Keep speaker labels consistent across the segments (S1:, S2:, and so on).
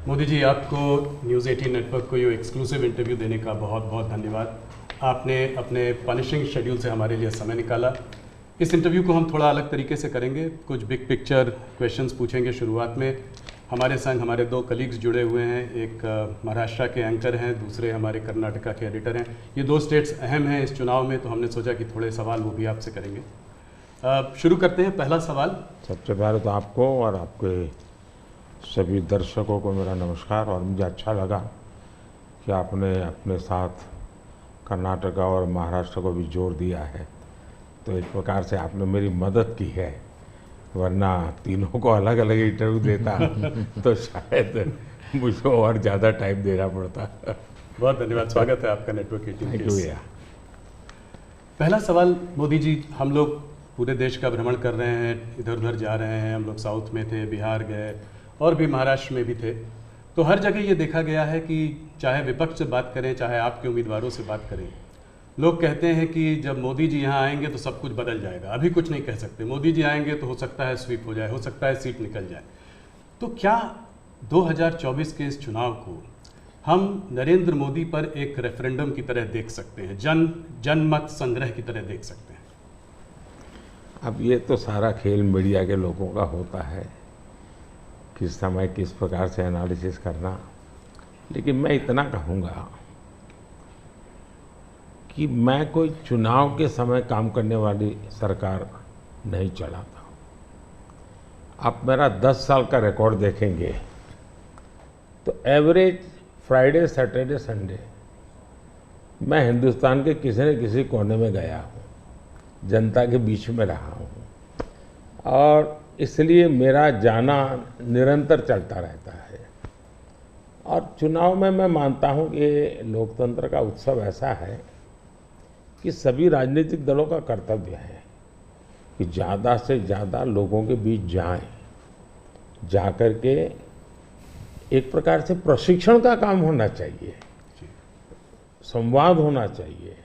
S1: मोदी जी, आपको news 18 network को ये एक्सक्लूसिव इंटरव्यू देने का बहुत बहुत धन्यवाद। आपने अपने पनिशिंग शेड्यूल से हमारे लिए समय निकाला। इस इंटरव्यू को हम थोड़ा अलग तरीके से करेंगे, कुछ बिग पिक्चर क्वेश्चंस पूछेंगे। शुरुआत में हमारे संग हमारे दो कलीग्स जुड़े हुए हैं, एक महाराष्ट्र के एंकर हैं, दूसरे हमारे कर्नाटका के एडिटर हैं। ये दो स्टेट्स अहम हैं इस चुनाव में, तो हमने सोचा कि थोड़े सवाल वो भी आपसे करेंगे। शुरू करते हैं। पहला सवाल।
S2: सबसे पहले तो आपको और आपके सभी दर्शकों को मेरा नमस्कार। और मुझे अच्छा लगा कि आपने अपने साथ कर्नाटका और महाराष्ट्र को भी जोड़ दिया है, तो एक प्रकार से आपने मेरी मदद की है, वरना तीनों को अलग अलग इंटरव्यू देता तो शायद मुझको और ज़्यादा टाइम देना पड़ता।
S1: बहुत धन्यवाद, स्वागत है आपका नेटवर्क 18
S2: थैंक यू भैया।
S1: पहला सवाल मोदी जी, हम लोग पूरे देश का भ्रमण कर रहे हैं, इधर उधर जा रहे हैं। हम लोग साउथ में थे, बिहार गए और भी महाराष्ट्र में भी थे, तो हर जगह ये देखा गया है कि चाहे विपक्ष से बात करें, चाहे आपके उम्मीदवारों से बात करें, लोग कहते हैं कि जब मोदी जी यहाँ आएंगे तो सब कुछ बदल जाएगा। अभी कुछ नहीं कह सकते, मोदी जी आएंगे तो हो सकता है स्वीप हो जाए, हो सकता है सीट निकल जाए। तो क्या 2024 के इस चुनाव को हम नरेंद्र मोदी पर एक रेफरेंडम की तरह देख सकते हैं, जनमत संग्रह की तरह देख सकते हैं?
S2: अब ये तो सारा खेल मीडिया के लोगों का होता है, किस समय किस प्रकार से एनालिसिस करना। लेकिन मैं इतना कहूँगा कि मैं कोई चुनाव के समय काम करने वाली सरकार नहीं चलाता। आप मेरा 10 साल का रिकॉर्ड देखेंगे तो एवरेज फ्राइडे, सैटरडे, संडे मैं हिंदुस्तान के किसी न किसी कोने में गया हूँ, जनता के बीच में रहा हूँ, और इसलिए मेरा जाना निरंतर चलता रहता है। और चुनाव में मैं मानता हूँ कि लोकतंत्र का उत्सव ऐसा है कि सभी राजनीतिक दलों का कर्तव्य है कि ज़्यादा से ज़्यादा लोगों के बीच जाएं, जाकर के एक प्रकार से प्रशिक्षण का काम होना चाहिए, संवाद होना चाहिए,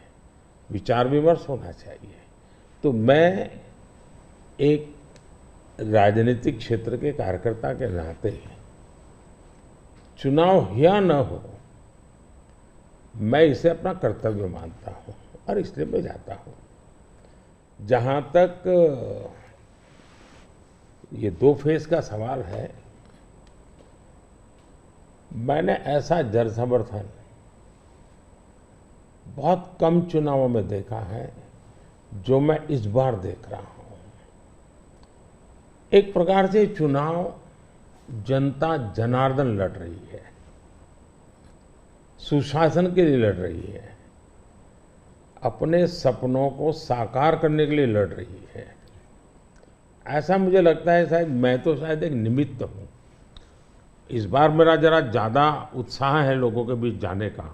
S2: विचार विमर्श होना चाहिए। तो मैं एक राजनीतिक क्षेत्र के कार्यकर्ता के नाते चुनाव या न हो, मैं इसे अपना कर्तव्य मानता हूँ और इसलिए मैं जाता हूँ। जहाँ तक ये 2 फेज का सवाल है, मैंने ऐसा जन समर्थन बहुत कम चुनावों में देखा है जो मैं इस बार देख रहा हूँ। एक प्रकार से चुनाव जनता जनार्दन लड़ रही है, सुशासन के लिए लड़ रही है, अपने सपनों को साकार करने के लिए लड़ रही है। ऐसा मुझे लगता है, शायद मैं तो शायद एक निमित्त हूँ। इस बार मेरा जरा ज़्यादा उत्साह है लोगों के बीच जाने का,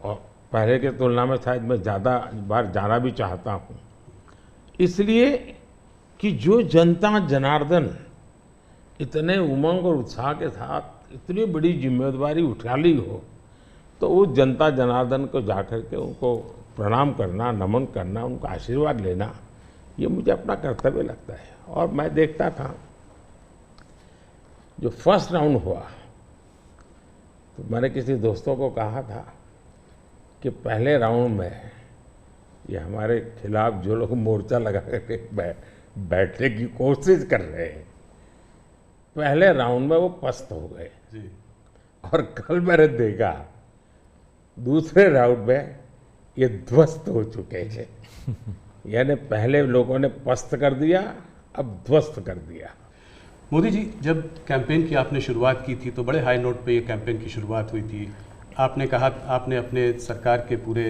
S2: और पहले के तुलना में शायद मैं ज़्यादा बार जाना भी चाहता हूँ, इसलिए कि जो जनता जनार्दन इतने उमंग और उत्साह के साथ इतनी बड़ी जिम्मेदारी उठा ली हो, तो वो जनता जनार्दन को जाकर के उनको प्रणाम करना, नमन करना, उनका आशीर्वाद लेना, ये मुझे अपना कर्तव्य लगता है। और मैं देखता था जो फर्स्ट राउंड हुआ, तो मैंने किसी दोस्तों को कहा था कि पहले राउंड में ये हमारे खिलाफ जो लोग मोर्चा लगा करके बैठने की कोशिश कर रहे हैं, पहले राउंड में वो पस्त हो गए जी। और कल मैंने देखा दूसरे राउंड में ये ध्वस्त हो चुके हैं। यानी पहले लोगों ने पस्त कर दिया, अब ध्वस्त कर दिया।
S1: मोदी जी, जब कैंपेन की आपने शुरुआत की थी तो बड़े हाई नोट पे ये कैंपेन की शुरुआत हुई थी। आपने कहा, आपने अपने सरकार के पूरे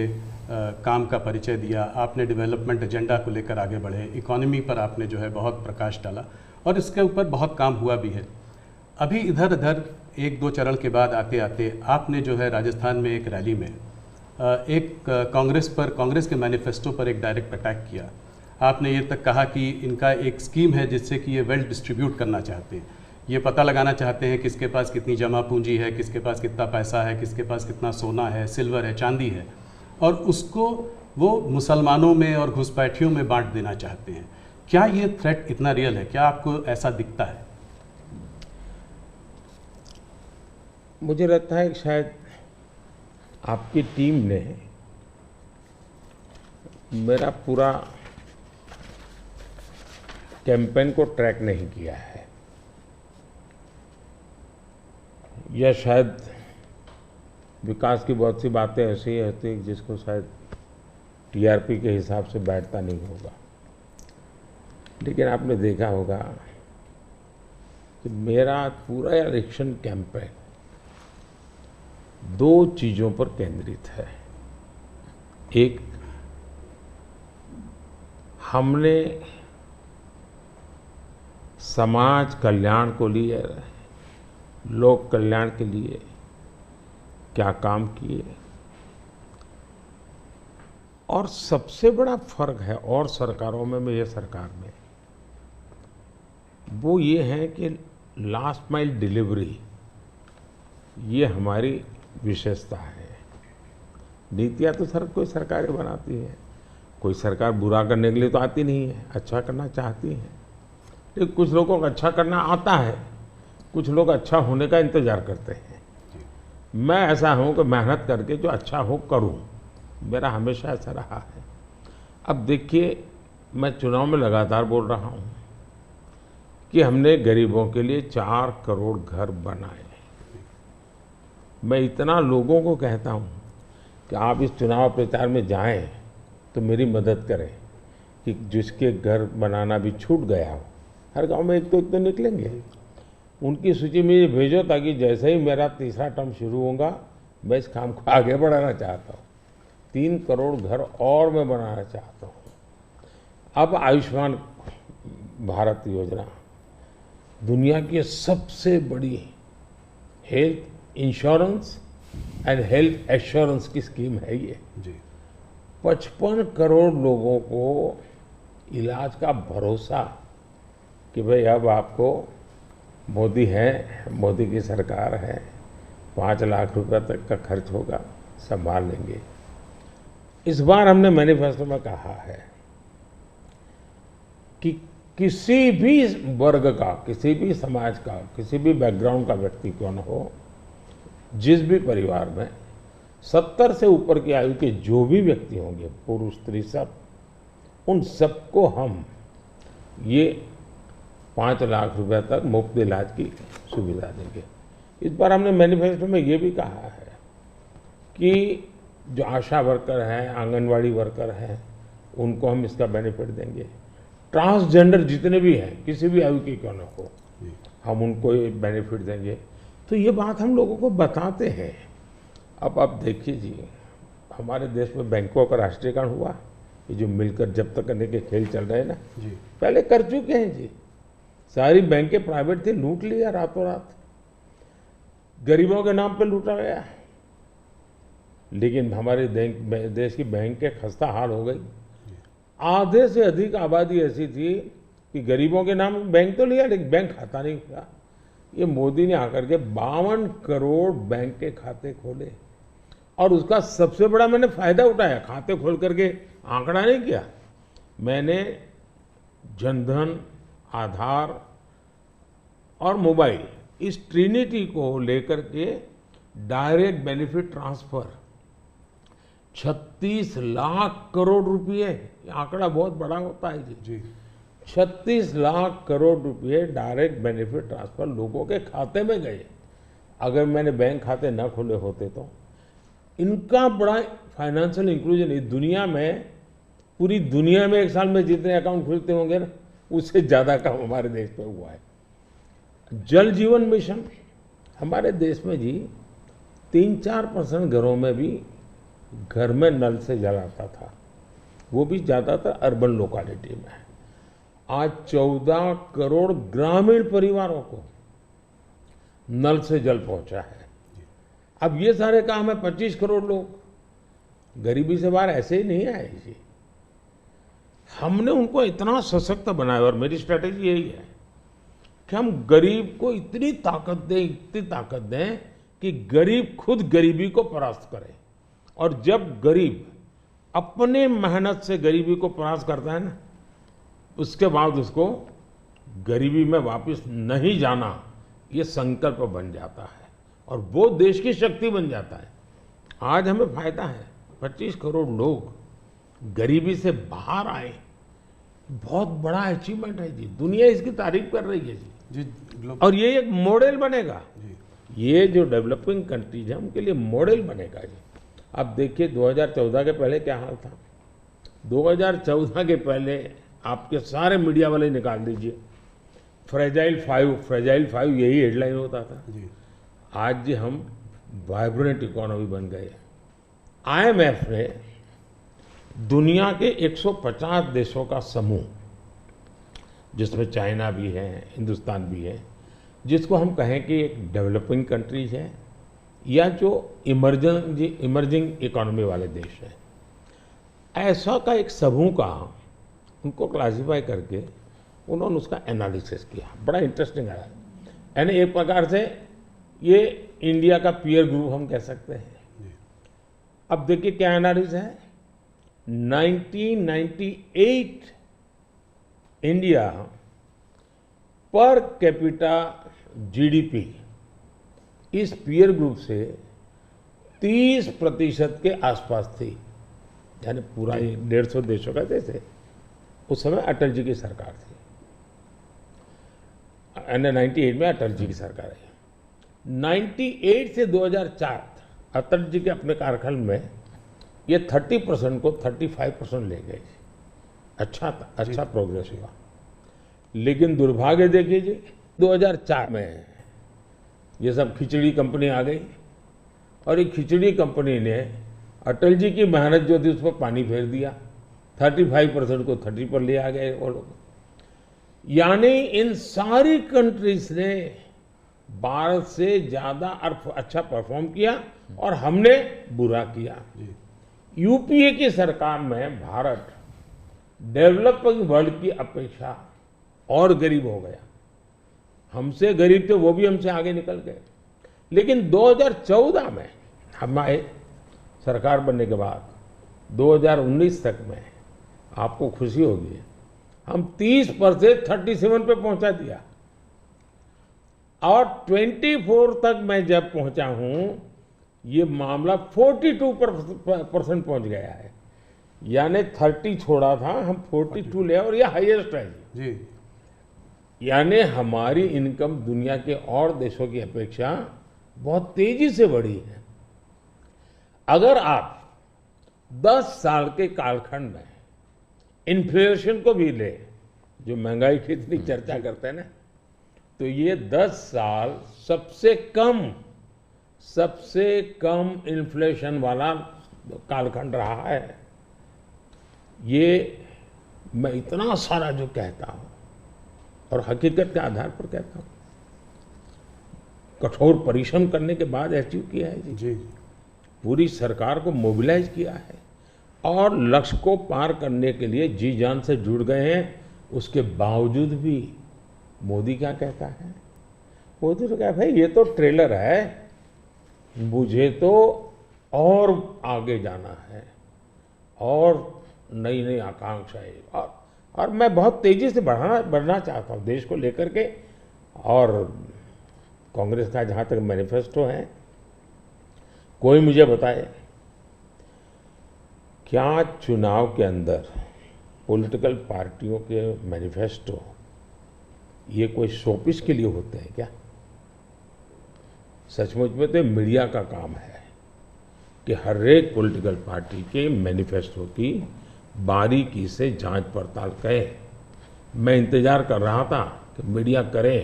S1: काम का परिचय दिया, आपने डेवलपमेंट एजेंडा को लेकर आगे बढ़े, इकोनॉमी पर आपने जो है बहुत प्रकाश डाला और इसके ऊपर बहुत काम हुआ भी है। अभी इधर उधर 1-2 चरण के बाद आते आते आपने जो है राजस्थान में एक रैली में एक कांग्रेस के मैनिफेस्टो पर एक डायरेक्ट अटैक किया। आपने ये तक कहा कि इनका एक स्कीम है जिससे कि ये वेल्थ डिस्ट्रीब्यूट करना चाहते हैं, ये पता लगाना चाहते हैं किसके पास कितनी जमा पूंजी है, किसके पास कितना पैसा है, किसके पास कितना सोना है, सिल्वर है, चांदी है, और उसको वो मुसलमानों में और घुसपैठियों में बांट देना चाहते हैं। क्या ये थ्रेट इतना रियल है? क्या आपको ऐसा दिखता है?
S2: मुझे लगता है कि शायद आपकी टीम ने मेरा पूरा कैंपेन को ट्रैक नहीं किया है, या शायद विकास की बहुत सी बातें ऐसी होती हैं जिसको शायद टीआरपी के हिसाब से बैठता नहीं होगा। लेकिन आपने देखा होगा कि मेरा पूरा इलेक्शन कैंपेन दो चीजों पर केंद्रित है। एक, हमने समाज कल्याण को लिए, लोक कल्याण के लिए क्या काम किए, और सबसे बड़ा फर्क है और सरकारों में ये सरकार में, वो ये है कि लास्ट माइल डिलीवरी ये हमारी विशेषता है। नीतियाँ तो कोई सरकारें बनाती है, कोई सरकार बुरा करने के लिए तो आती नहीं है, अच्छा करना चाहती है। लेकिन कुछ लोगों को अच्छा करना आता है, कुछ लोग अच्छा होने का इंतजार करते हैं। मैं ऐसा हूँ कि मेहनत करके जो अच्छा हो करूँ, मेरा हमेशा ऐसा रहा है। अब देखिए, मैं चुनाव में लगातार बोल रहा हूँ कि हमने गरीबों के लिए 4 करोड़ घर बनाए। मैं इतना लोगों को कहता हूँ कि आप इस चुनाव प्रचार में जाएं तो मेरी मदद करें कि जिसके घर बनाना भी छूट गया हो, हर गांव में एक तो निकलेंगे, उनकी सूची में भेजो, ताकि जैसे ही मेरा तीसरा टर्म शुरू होगा मैं इस काम को आगे बढ़ाना चाहता हूँ। 3 करोड़ घर और मैं बनाना चाहता हूँ। अब आयुष्मान भारत योजना दुनिया की सबसे बड़ी health insurance and health assurance की स्कीम है ये
S1: जी।
S2: 55 करोड़ लोगों को इलाज का भरोसा कि भाई अब आपको मोदी है, मोदी की सरकार है, 5 लाख रुपए तक का खर्च होगा, संभाल लेंगे। इस बार हमने मैनिफेस्टो में कहा है कि किसी भी वर्ग का, किसी भी समाज का, किसी भी बैकग्राउंड का व्यक्ति क्यों न हो, जिस भी परिवार में 70 से ऊपर की आयु के जो भी व्यक्ति होंगे, पुरुष स्त्री सब, उन सबको हम ये 5 लाख रुपए तक मुफ्त इलाज की सुविधा देंगे। इस बार हमने मैनिफेस्टो में ये भी कहा है कि जो आशा वर्कर हैं, आंगनवाड़ी वर्कर हैं, उनको हम इसका बेनिफिट देंगे। ट्रांसजेंडर जितने भी हैं, किसी भी आयु के क्यों न हो, हम उनको ये बेनिफिट देंगे। तो ये बात हम लोगों को बताते हैं। अब आप देखिए जी, हमारे देश में बैंकों का राष्ट्रीयकरण हुआ, ये जो मिलकर जब्त करने के खेल चल रहे हैं ना जी, पहले कर चुके हैं जी। सारी बैंकें प्राइवेट थी, लूट लिया रातों रात, गरीबों के नाम पे लूटा गया। लेकिन हमारे देश की बैंकें खस्ता हाल हो गई। आधे से अधिक आबादी ऐसी थी कि गरीबों के नाम बैंक तो लिया, लेकिन बैंक खाता नहीं था। ये मोदी ने आकर के 52 करोड़ बैंक के खाते खोले, और उसका सबसे बड़ा मैंने फायदा उठाया। खाते खोल करके आंकड़ा नहीं किया मैंने, जनधन, आधार और मोबाइल, इस ट्रिनिटी को लेकर के direct benefit transfer 36 lakh crore रुपए, आंकड़ा बहुत बड़ा होता है जी। 36 लाख करोड़ रुपए डायरेक्ट बेनिफिट ट्रांसफर लोगों के खाते में गए। अगर मैंने बैंक खाते न खोले होते तो इनका बड़ा फाइनेंशियल इंक्लूजन इस दुनिया में, पूरी दुनिया में एक साल में जितने अकाउंट खुलते होंगे ना, उससे ज्यादा काम हमारे देश में हुआ है। जल जीवन मिशन हमारे देश में जी 3-4% घरों में भी घर में नल से जल आता था, वो भी ज्यादातर अर्बन लोकेलिटी में है। आज 14 करोड़ ग्रामीण परिवारों को नल से जल पहुंचा है। अब ये सारे काम है, 25 करोड़ लोग गरीबी से बाहर ऐसे ही नहीं आए जी। हमने उनको इतना सशक्त बनाया, और मेरी स्ट्रैटेजी यही है कि हम गरीब को इतनी ताकत दें कि गरीब खुद गरीबी को परास्त करे। और जब गरीब अपने मेहनत से गरीबी को परास्त करता है ना, उसके बाद उसको गरीबी में वापस नहीं जाना, ये संकल्प बन जाता है। और वो देश की शक्ति बन जाता है। आज हमें फायदा है, 25 करोड़ लोग गरीबी से बाहर आए, बहुत बड़ा अचीवमेंट है जी, दुनिया इसकी तारीफ कर रही है जी। और ये एक मॉडल बनेगा, ये जो डेवलपिंग कंट्रीज है उनके लिए मॉडल बनेगा जी। अब देखिए 2014 के पहले क्या हाल था। 2014 के पहले आपके सारे मीडिया वाले निकाल दीजिए, फ्रेजाइल फाइव यही हेडलाइन होता था जी। आज जी हम वाइब्रेंट इकोनॉमी बन गए। IMF ने दुनिया के 150 देशों का समूह, जिसमें चाइना भी है, हिंदुस्तान भी है, जिसको हम कहें कि एक डेवलपिंग कंट्रीज है या जो इमर्जिंग इकोनॉमी वाले देश हैं, ऐसा का एक समूह का उनको क्लासिफाई करके उन्होंने उसका एनालिसिस किया। बड़ा इंटरेस्टिंग है, यानी एक प्रकार से ये इंडिया का पीयर ग्रुप हम कह सकते हैं। अब देखिए क्या एनालिसिस है। 1998 इंडिया पर कैपिटा GDP इस पीयर ग्रुप से 30% के आसपास थी, यानी पूरा 150 देशों का देश है। उस समय अटल जी की सरकार थी, 98 में अटल जी की सरकार है। 98 से 2004 अटल जी के अपने कार्यकाल में ये 30% को 35% ले गए। अच्छा प्रोग्रेस हुआ, लेकिन दुर्भाग्य देखिए जी 2004 में ये सब खिचड़ी कंपनी आ गई और ये खिचड़ी कंपनी ने अटल जी की मेहनत जो थी उस पर पानी फेर दिया। 35% को 30 पर ले आ गए वो लोग। यानी इन सारी कंट्रीज ने भारत से ज्यादा अच्छा परफॉर्म किया और हमने बुरा किया। यूपीए की सरकार में भारत डेवलपिंग वर्ल्ड की अपेक्षा और गरीब हो गया। हमसे गरीब थे वो भी हमसे आगे निकल गए। लेकिन 2014 में हम आए, सरकार बनने के बाद 2019 तक में आपको खुशी होगी हम 30 पर से 37 पे पहुंचा दिया और 24 तक मैं जब पहुंचा हूं ये मामला 42% पहुंच गया है। यानी 30 छोड़ा था, हम 42 ले और ये हाईएस्ट है जी। यानी हमारी इनकम दुनिया के और देशों की अपेक्षा बहुत तेजी से बढ़ी है। अगर आप 10 साल के कालखंड में इन्फ्लेशन को भी ले, जो महंगाई की इतनी चर्चा करते हैं ना, तो ये 10 साल सबसे कम इन्फ्लेशन वाला कालखंड रहा है। ये मैं इतना सारा जो कहता हूं और हकीकत के आधार पर कहता हूं, कठोर परिश्रम करने के बाद अचीव किया है जी। पूरी सरकार को मोबिलाइज किया है और लक्ष्य को पार करने के लिए जी जान से जुड़ गए हैं। उसके बावजूद भी मोदी क्या कहता है? मोदी तो कहता है ये तो ट्रेलर है, मुझे तो और आगे जाना है और नई नई आकांक्षाएं और मैं बहुत तेजी से बढ़ना चाहता हूं देश को लेकर के। और कांग्रेस का जहां तक मैनिफेस्टो है, कोई मुझे बताए क्या चुनाव के अंदर पॉलिटिकल पार्टियों के मैनिफेस्टो ये कोई शोपीस के लिए होते हैं क्या? सचमुच में तो मीडिया का काम है कि हर एक पॉलिटिकल पार्टी के मैनिफेस्टो की बारीकी से जांच पड़ताल करें। मैं इंतजार कर रहा था कि मीडिया करे।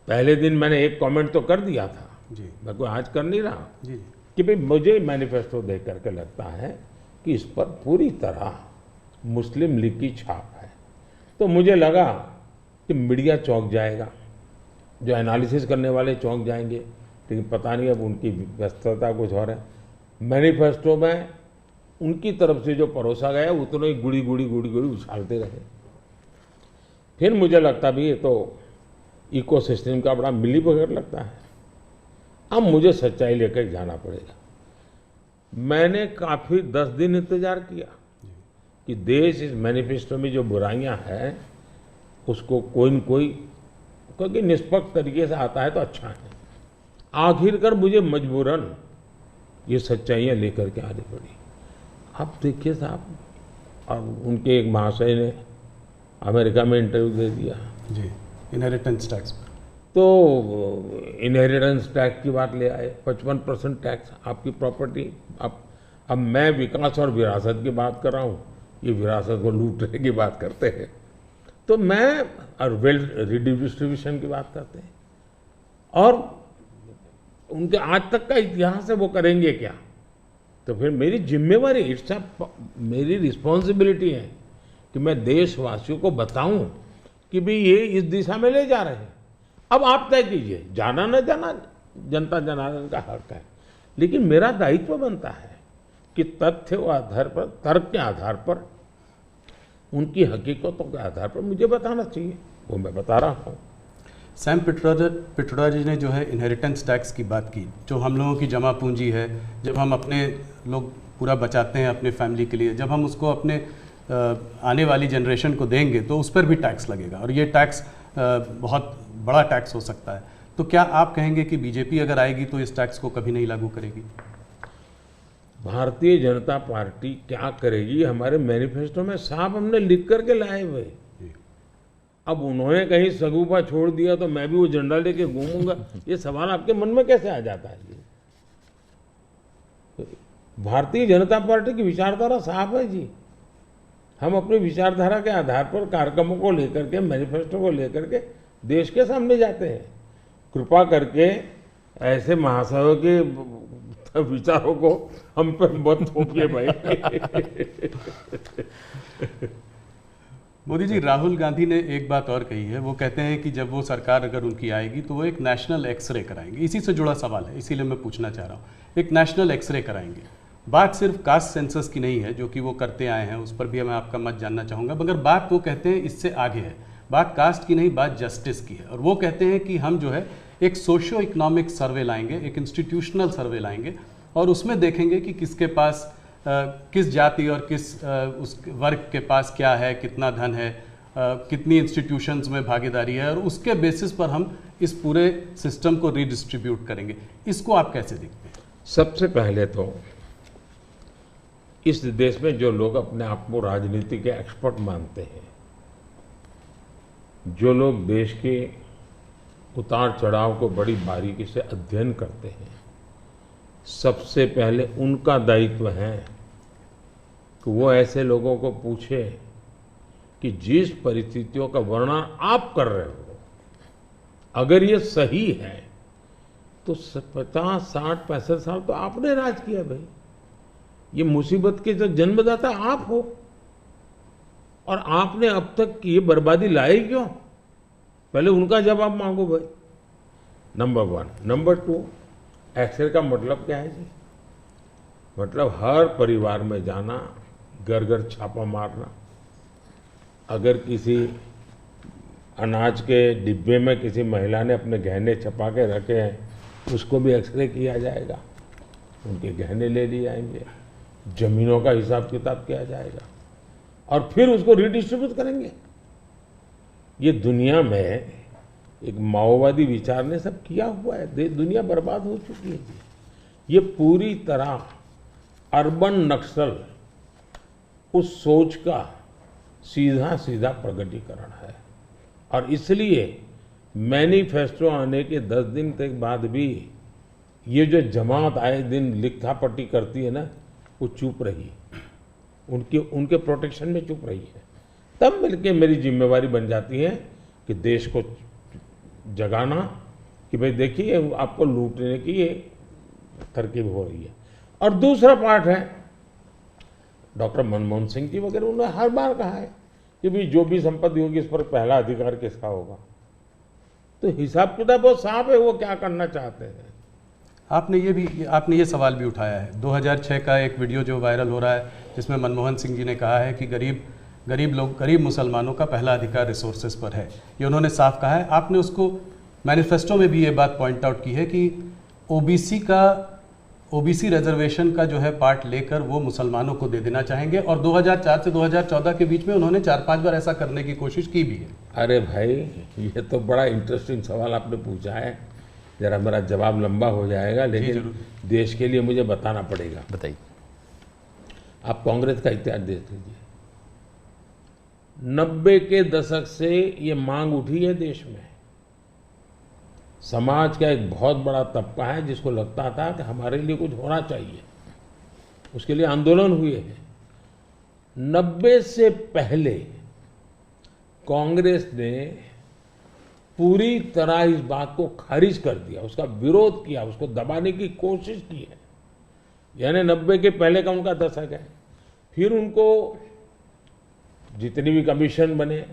S2: पहले दिन मैंने एक कमेंट तो कर दिया था जी, मैं कोई आज कर नहीं रहा जी, कि भाई मुझे मैनिफेस्टो देख करके लगता है कि इस पर पूरी तरह मुस्लिम लीग की छाप है। तो मुझे लगा कि मीडिया चौंक जाएगा, जो एनालिसिस करने वाले चौंक जाएंगे, लेकिन पता नहीं अब उनकी व्यस्तता कुछ और है। मैनिफेस्टो में उनकी तरफ से जो परोसा गया उतना ही गुड़ी उछालते रहे। फिर मुझे लगता भी ये तो इकोसिस्टम का बड़ा मिलीभगत लगता है। अब मुझे सच्चाई लेकर जाना पड़ेगा। मैंने काफी 10 दिन इंतजार किया कि देश इस मैनिफेस्टो में जो बुराइयां हैं उसको कोई न कोई, क्योंकि निष्पक्ष तरीके से आता है तो अच्छा है, आखिरकार मुझे मजबूरन ये सच्चाइयाँ लेकर के आनी पड़ी। अब देखिए साहब, अब उनके एक महाशय ने अमेरिका में इंटरव्यू दे दिया,
S1: जी, इनहेरिटेंस टैक्स पर।
S2: तो इनहेरिटेंस टैक्स की बात ले आए, 55% टैक्स आपकी प्रॉपर्टी। अब मैं विकास और विरासत की बात कर रहा हूँ, ये विरासत को लूटने की बात करते हैं। तो मैं और वेल्थ रिडिस्ट्रीब्यूशन की बात करते हैं, और उनके आज तक का इतिहास है, वो करेंगे क्या? तो फिर मेरी जिम्मेवारी, मेरी रिस्पॉन्सिबिलिटी है कि मैं देशवासियों को बताऊं कि भाई ये इस दिशा में ले जा रहे हैं। अब आप तय कीजिए, जाना न जाना जनता जनार्दन का हक है, लेकिन मेरा दायित्व बनता है कि तथ्य के आधार पर, तर्क के आधार पर, उनकी हकीकतों के आधार पर मुझे बताना चाहिए, वो मैं बता रहा हूँ।
S1: सैम पिट्रोडा जी ने जो है इनहेरिटेंस टैक्स की बात की, जो हम लोगों की जमा पूंजी है, जब हम अपने लोग पूरा बचाते हैं अपने फैमिली के लिए, जब हम उसको अपने आने वाली जनरेशन को देंगे तो उस पर भी टैक्स लगेगा, और ये टैक्स बहुत बड़ा टैक्स हो सकता है। तो क्या आप कहेंगे कि बीजेपी अगर आएगी तो इस टैक्स को कभी नहीं लागू करेगी?
S2: भारतीय जनता पार्टी क्या करेगी, हमारे मैनिफेस्टो में साफ हमने लिख करके लाए हुए। अब उन्होंने कहीं सगुफा छोड़ दिया तो मैं भी वो झंडा लेके घूमूंगा, ये सवाल आपके मन में कैसे आ जाता है? भारतीय जनता पार्टी की विचारधारा साफ है जी। हम अपनी विचारधारा के आधार पर कार्यक्रमों को लेकर के, मैनिफेस्टो को लेकर के देश के सामने जाते हैं। कृपा करके ऐसे महाशयों के विचारों को हम पर मत थोपिए भाई।
S1: मोदी जी, राहुल गांधी ने एक बात और कही है, वो कहते हैं कि जब वो सरकार अगर उनकी आएगी तो वो एक नेशनल एक्सरे कराएंगे। इसी से जुड़ा सवाल है, इसीलिए मैं पूछना चाह रहा हूँ, एक नेशनल एक्सरे कराएंगे। बात सिर्फ कास्ट सेंसस की नहीं है जो कि वो करते आए हैं, उस पर भी मैं आपका मत जानना चाहूँगा, मगर बात वो कहते हैं इससे आगे है, बात कास्ट की नहीं, बात जस्टिस की है। और वो कहते हैं कि हम जो है एक सोशियो इकोनॉमिक सर्वे लाएंगे, एक इंस्टीट्यूशनल सर्वे लाएंगे, और उसमें देखेंगे कि किसके पास किस जाति और किस उस वर्ग के पास क्या है, कितना धन है, कितनी इंस्टीट्यूशंस में भागीदारी है, और उसके बेसिस पर हम इस पूरे सिस्टम को रीडिस्ट्रीब्यूट करेंगे। इसको आप कैसे देखते हैं?
S2: सबसे पहले तो इस देश में जो लोग अपने आप को राजनीति के एक्सपर्ट मानते हैं, जो लोग देश के उतार चढ़ाव को बड़ी बारीकी से अध्ययन करते हैं, सबसे पहले उनका दायित्व है कि वो ऐसे लोगों को पूछे कि जिस परिस्थितियों का वर्णन आप कर रहे हो, अगर ये सही है तो 50, 60, 65 साल तो आपने राज किया भाई, ये मुसीबत के जो जन्मदाता आप हो, और आपने अब तक ये बर्बादी लाई क्यों? पहले उनका जवाब मांगो भाई, नंबर 1। नंबर 2, एक्सरे का मतलब क्या है जी? मतलब हर परिवार में जाना, घर घर छापा मारना, अगर किसी अनाज के डिब्बे में किसी महिला ने अपने गहने छपा के रखे हैं, उसको भी एक्सरे किया जाएगा, उनके गहने ले लिए जाएंगे, जमीनों का हिसाब किताब किया जाएगा, और फिर उसको रिडिस्ट्रीब्यूट करेंगे। ये दुनिया में एक माओवादी विचार ने सब किया हुआ है, दुनिया बर्बाद हो चुकी है जी। ये पूरी तरह अर्बन नक्सल उस सोच का सीधा सीधा प्रकटीकरण है, और इसलिए मैनिफेस्टो आने के 10 दिन तक बाद भी ये जो जमात आए दिन लिखापट्टी करती है ना, वो चुप रही, उनके प्रोटेक्शन में चुप रही है। तब मिलके मेरी जिम्मेवारी बन जाती है कि देश को जगाना कि भाई देखिए आपको लूटने की ये तरकीब हो रही है। और दूसरा पार्ट है, डॉक्टर मनमोहन सिंह जी वगैरह, उन्होंने हर बार कहा है कि भाई जो भी संपत्ति होगी इस पर पहला अधिकार किसका होगा। तो हिसाब किताब बहुत साफ है, वो क्या करना चाहते हैं।
S1: आपने ये सवाल भी उठाया है, 2006 का एक वीडियो जो वायरल हो रहा है, जिसमें मनमोहन सिंह जी ने कहा है कि गरीब मुसलमानों का पहला अधिकार रिसोर्सेज पर है, ये उन्होंने साफ कहा है। आपने उसको मैनिफेस्टो में भी ये बात पॉइंट आउट की है कि ओबीसी रिजर्वेशन का जो है पार्ट लेकर वो मुसलमानों को दे देना चाहेंगे, और 2004 से 2014 के बीच में उन्होंने 4-5 बार ऐसा करने की कोशिश की भी है।
S2: अरे भाई, ये तो बड़ा इंटरेस्टिंग सवाल आपने पूछा है। जरा मेरा जवाब लंबा हो जाएगा, लेकिन
S1: जरूर।
S2: देश के लिए मुझे बताना पड़ेगा।
S3: बताइए।
S2: आप कांग्रेस का इतिहास देख लीजिए। 90 के दशक से ये मांग उठी है देश में। समाज का एक बहुत बड़ा तबका है जिसको लगता था कि हमारे लिए कुछ होना चाहिए, उसके लिए आंदोलन हुए हैं। 90 से पहले कांग्रेस ने पूरी तरह इस बात को खारिज कर दिया, उसका विरोध किया, उसको दबाने की कोशिश की है। यानी 90 के पहले का उनका दशक है। फिर उनको जितनी भी कमीशन बने,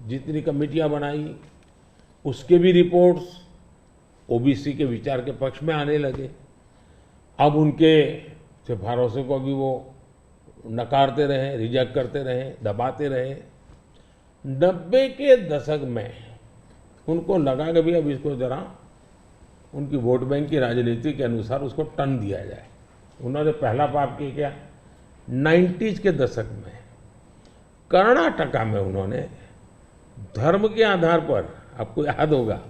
S2: जितनी कमेटियां बनाई, उसके भी रिपोर्ट्स ओबीसी के विचार के पक्ष में आने लगे। अब उनके सिफारिशों को भी वो नकारते रहे, रिजेक्ट करते रहे, दबाते रहे। 90 के दशक में उनको लगा कि भी अब इसको जरा उनकी वोट बैंक की राजनीति के अनुसार उसको टर्न दिया जाए। उन्होंने पहला पाप किया क्या, 90s के दशक में कर्नाटका में उन्होंने धर्म के आधार पर, आपको याद होगा,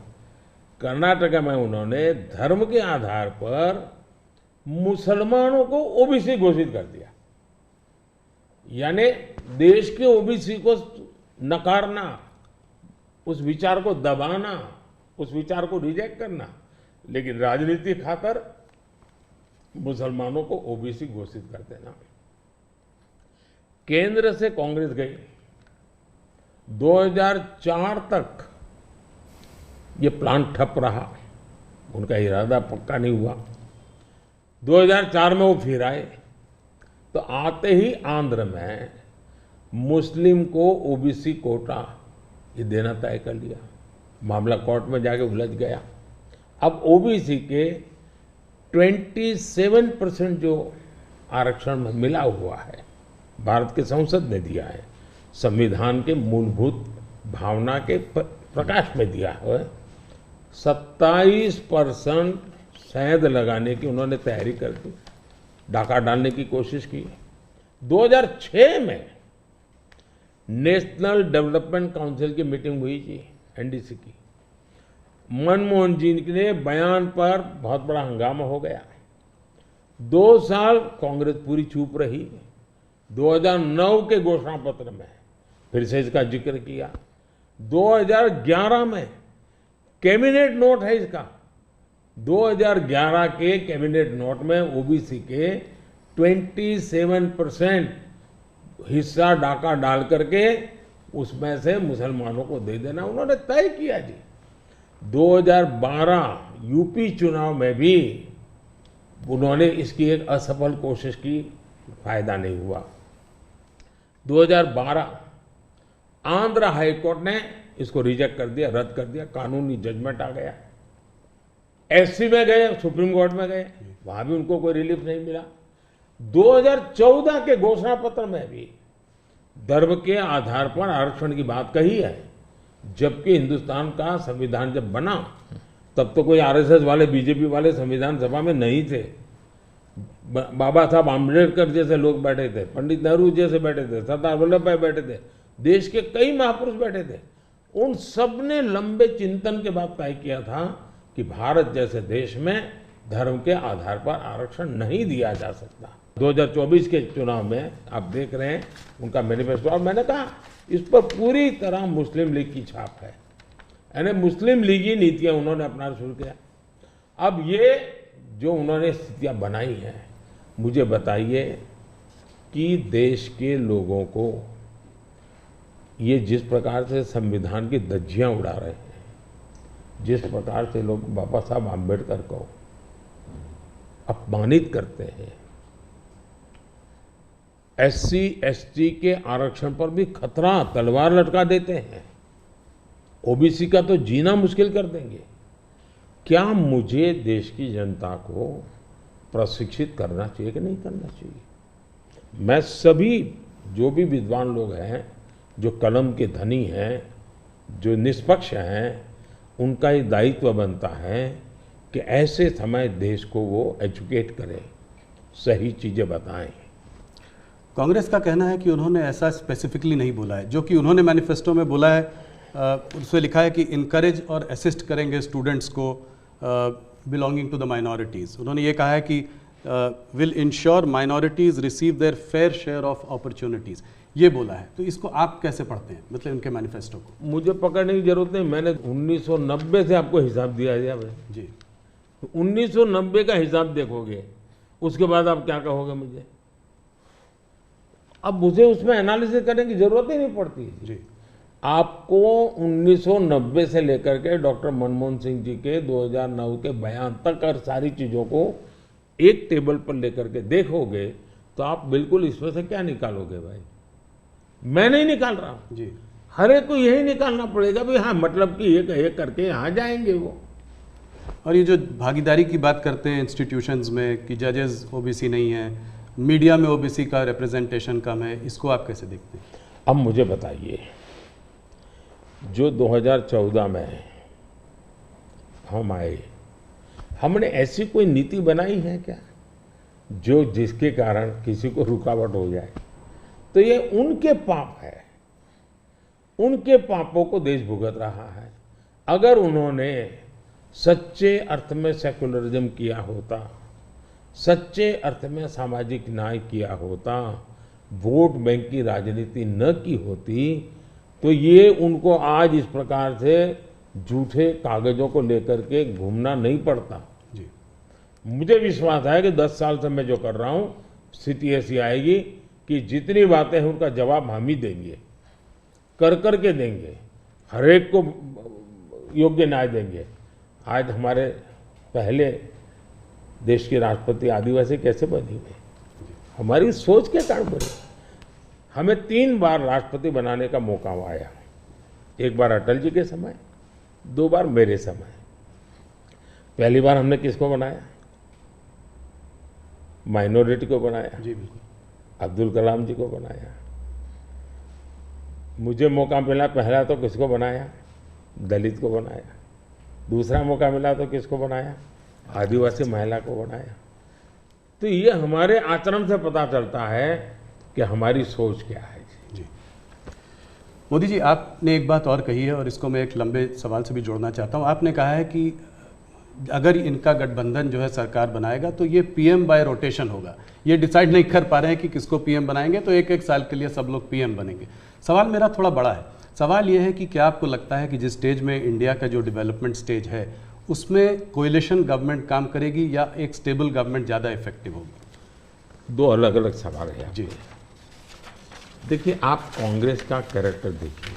S2: कर्नाटका में उन्होंने धर्म के आधार पर मुसलमानों को ओबीसी घोषित कर दिया। यानी देश के ओबीसी को नकारना, उस विचार को दबाना, उस विचार को रिजेक्ट करना, लेकिन राजनीति खातर मुसलमानों को ओबीसी घोषित कर देना। केंद्र से कांग्रेस गई, 2004 तक ये प्लान ठप रहा, उनका इरादा पक्का नहीं हुआ। 2004 में वो फिर आए, तो आते ही आंध्र में मुस्लिम को ओबीसी कोटा ये देना तय कर लिया। मामला कोर्ट में जाके उलझ गया। अब ओबीसी के 27% जो आरक्षण में मिला हुआ है, भारत के संसद ने दिया है, संविधान के मूलभूत भावना के प्रकाश में दिया है। 27% शहद लगाने की उन्होंने तैयारी कर दी, डाका डालने की कोशिश की। 2006 में नेशनल डेवलपमेंट काउंसिल की मीटिंग हुई थी, एनडीसी की। मनमोहन जी के बयान पर बहुत बड़ा हंगामा हो गया। 2 साल कांग्रेस पूरी चुप रही। 2009 के घोषणा पत्र में फिर से इसका जिक्र किया। 2011 में कैबिनेट नोट है इसका, 2011 के कैबिनेट नोट में ओबीसी के 27% हिस्सा डाका डाल करके उसमें से मुसलमानों को दे देना उन्होंने तय किया जी। 2012 यूपी चुनाव में भी उन्होंने इसकी एक असफल कोशिश की, फायदा नहीं हुआ। 2012 आंध्र हाईकोर्ट ने इसको रिजेक्ट कर दिया, रद्द कर दिया, कानूनी जजमेंट आ गया। एससी में गए, सुप्रीम कोर्ट में गए, वहां भी उनको कोई रिलीफ नहीं मिला। 2014 के घोषणा पत्र में भी धर्म के आधार पर आरक्षण की बात कही है, जबकि हिंदुस्तान का संविधान जब बना तब तो कोई आरएसएस वाले, बीजेपी वाले संविधान सभा में नहीं थे। बाबा साहब आम्बेडकर जैसे लोग बैठे थे, पंडित नेहरू जैसे बैठे थे, सरदार वल्लभ भाई बैठे थे, देश के कई महापुरुष बैठे थे। उन सब ने लंबे चिंतन के बाद तय किया था कि भारत जैसे देश में धर्म के आधार पर आरक्षण नहीं दिया जा सकता। 2024 के चुनाव में आप देख रहे हैं उनका मैनिफेस्टो, और मैंने कहा इस पर पूरी तरह मुस्लिम लीग की छाप है, यानी मुस्लिम लीगी नीतियां उन्होंने अपना शुरू किया। अब ये जो उन्होंने स्थितियां बनाई हैं, मुझे बताइए कि देश के लोगों को ये जिस प्रकार से संविधान की धज्जियां उड़ा रहे हैं, जिस प्रकार से लोग बाबा साहब आम्बेडकर को अपमानित करते हैं, एससी एसटी के आरक्षण पर भी खतरा, तलवार लटका देते हैं, ओबीसी का तो जीना मुश्किल कर देंगे। क्या मुझे देश की जनता को प्रशिक्षित करना चाहिए कि नहीं करना चाहिए? मैं सभी जो भी विद्वान लोग हैं, जो कलम के धनी हैं, जो निष्पक्ष हैं, उनका ये दायित्व बनता है कि ऐसे समय देश को वो एजुकेट करें, सही चीज़ें बताएं।
S1: कांग्रेस का कहना है कि उन्होंने ऐसा स्पेसिफिकली नहीं बोला है। जो कि उन्होंने मैनिफेस्टो में बोला है, उसमें लिखा है कि इनकरेज और असिस्ट करेंगे स्टूडेंट्स को बिलोंगिंग टू द माइनॉरिटीज़। उन्होंने ये कहा है कि will ensure minorities receive there fair share of opportunities, ये बोला है। तो इसको आप कैसे पढ़ते हैं, मतलब उनके मैनिफेस्टो को?
S2: मुझे पकड़ने की जरूरत नहीं, मैंने 1990 से आपको हिसाब दिया भाई
S1: जी।
S2: 1990 का हिसाब देखोगे, उसके बाद आप क्या कहोगे मुझे? अब मुझे उसमें एनालिसिस करने की जरूरत ही नहीं पड़ती
S1: जी।
S2: आपको 1990 से लेकर के डॉक्टर मनमोहन सिंह जी के 2009 के बयान तक और सारी चीजों को एक टेबल पर लेकर के देखोगे तो आप बिल्कुल इसमें से क्या निकालोगे भाई? मैं नहीं निकाल रहा हूं
S1: जी।
S2: हर एक को यही निकालना पड़ेगा भी हाँ, मतलब कि एक करके यहां जाएंगे वो।
S1: और ये जो भागीदारी की बात करते हैं इंस्टीट्यूशंस में कि जजेस ओबीसी नहीं है, मीडिया में ओबीसी का रिप्रेजेंटेशन कम है, इसको आप कैसे देखते हैं?
S2: अब मुझे बताइए, जो 2014 में हम आए, हमने ऐसी कोई नीति बनाई है क्या जो जिसके कारण किसी को रुकावट हो जाए? तो ये उनके पाप है, उनके पापों को देश भुगत रहा है। अगर उन्होंने सच्चे अर्थ में सेकुलरिज्म किया होता, सच्चे अर्थ में सामाजिक न्याय किया होता, वोट बैंक की राजनीति न की होती, तो ये उनको आज इस प्रकार से झूठे कागजों को लेकर के घूमना नहीं पड़ता।
S1: जी।
S2: मुझे विश्वास है कि 10 साल से मैं जो कर रहा हूं, स्थिति ऐसी आएगी कि जितनी बातें हैं उनका जवाब हम ही देंगे, कर के देंगे, हर एक को योग्य न्याय देंगे। आज हमारे पहले देश के राष्ट्रपति आदिवासी कैसे बने हुए? हमारी सोच के कारण बने। हमें 3 बार राष्ट्रपति बनाने का मौका आया, एक बार अटल जी के समय, 2 बार मेरे समय। पहली बार हमने किसको बनाया? माइनॉरिटी को बनाया,
S1: जी बिल्कुल।
S2: अब्दुल कलाम जी को बनाया। मुझे मौका मिला पहला तो किसको बनाया? दलित को बनाया। दूसरा मौका मिला तो किसको बनाया? आदिवासी महिला को बनाया। तो ये हमारे आचरण से पता चलता है कि हमारी सोच क्या है।
S1: जी। मोदी जी, आपने एक बात और कही है और इसको मैं एक लंबे सवाल से भी जोड़ना चाहता हूँ। आपने कहा है कि अगर इनका गठबंधन जो है सरकार बनाएगा तो ये पीएम बाय रोटेशन होगा। ये डिसाइड नहीं कर पा रहे हैं कि किसको पीएम बनाएंगे, तो एक साल के लिए सब लोग पीएम बनेंगे। सवाल मेरा थोड़ा बड़ा है। सवाल ये है कि क्या आपको लगता है कि जिस स्टेज में इंडिया का जो डेवलपमेंट स्टेज है उसमें कोएलिशन गवर्नमेंट काम करेगी या एक स्टेबल गवर्नमेंट ज़्यादा इफेक्टिव होगी?
S2: 2 अलग अलग सवाल है
S1: जी।
S2: देखिए, आप कांग्रेस का कैरेक्टर देखिए।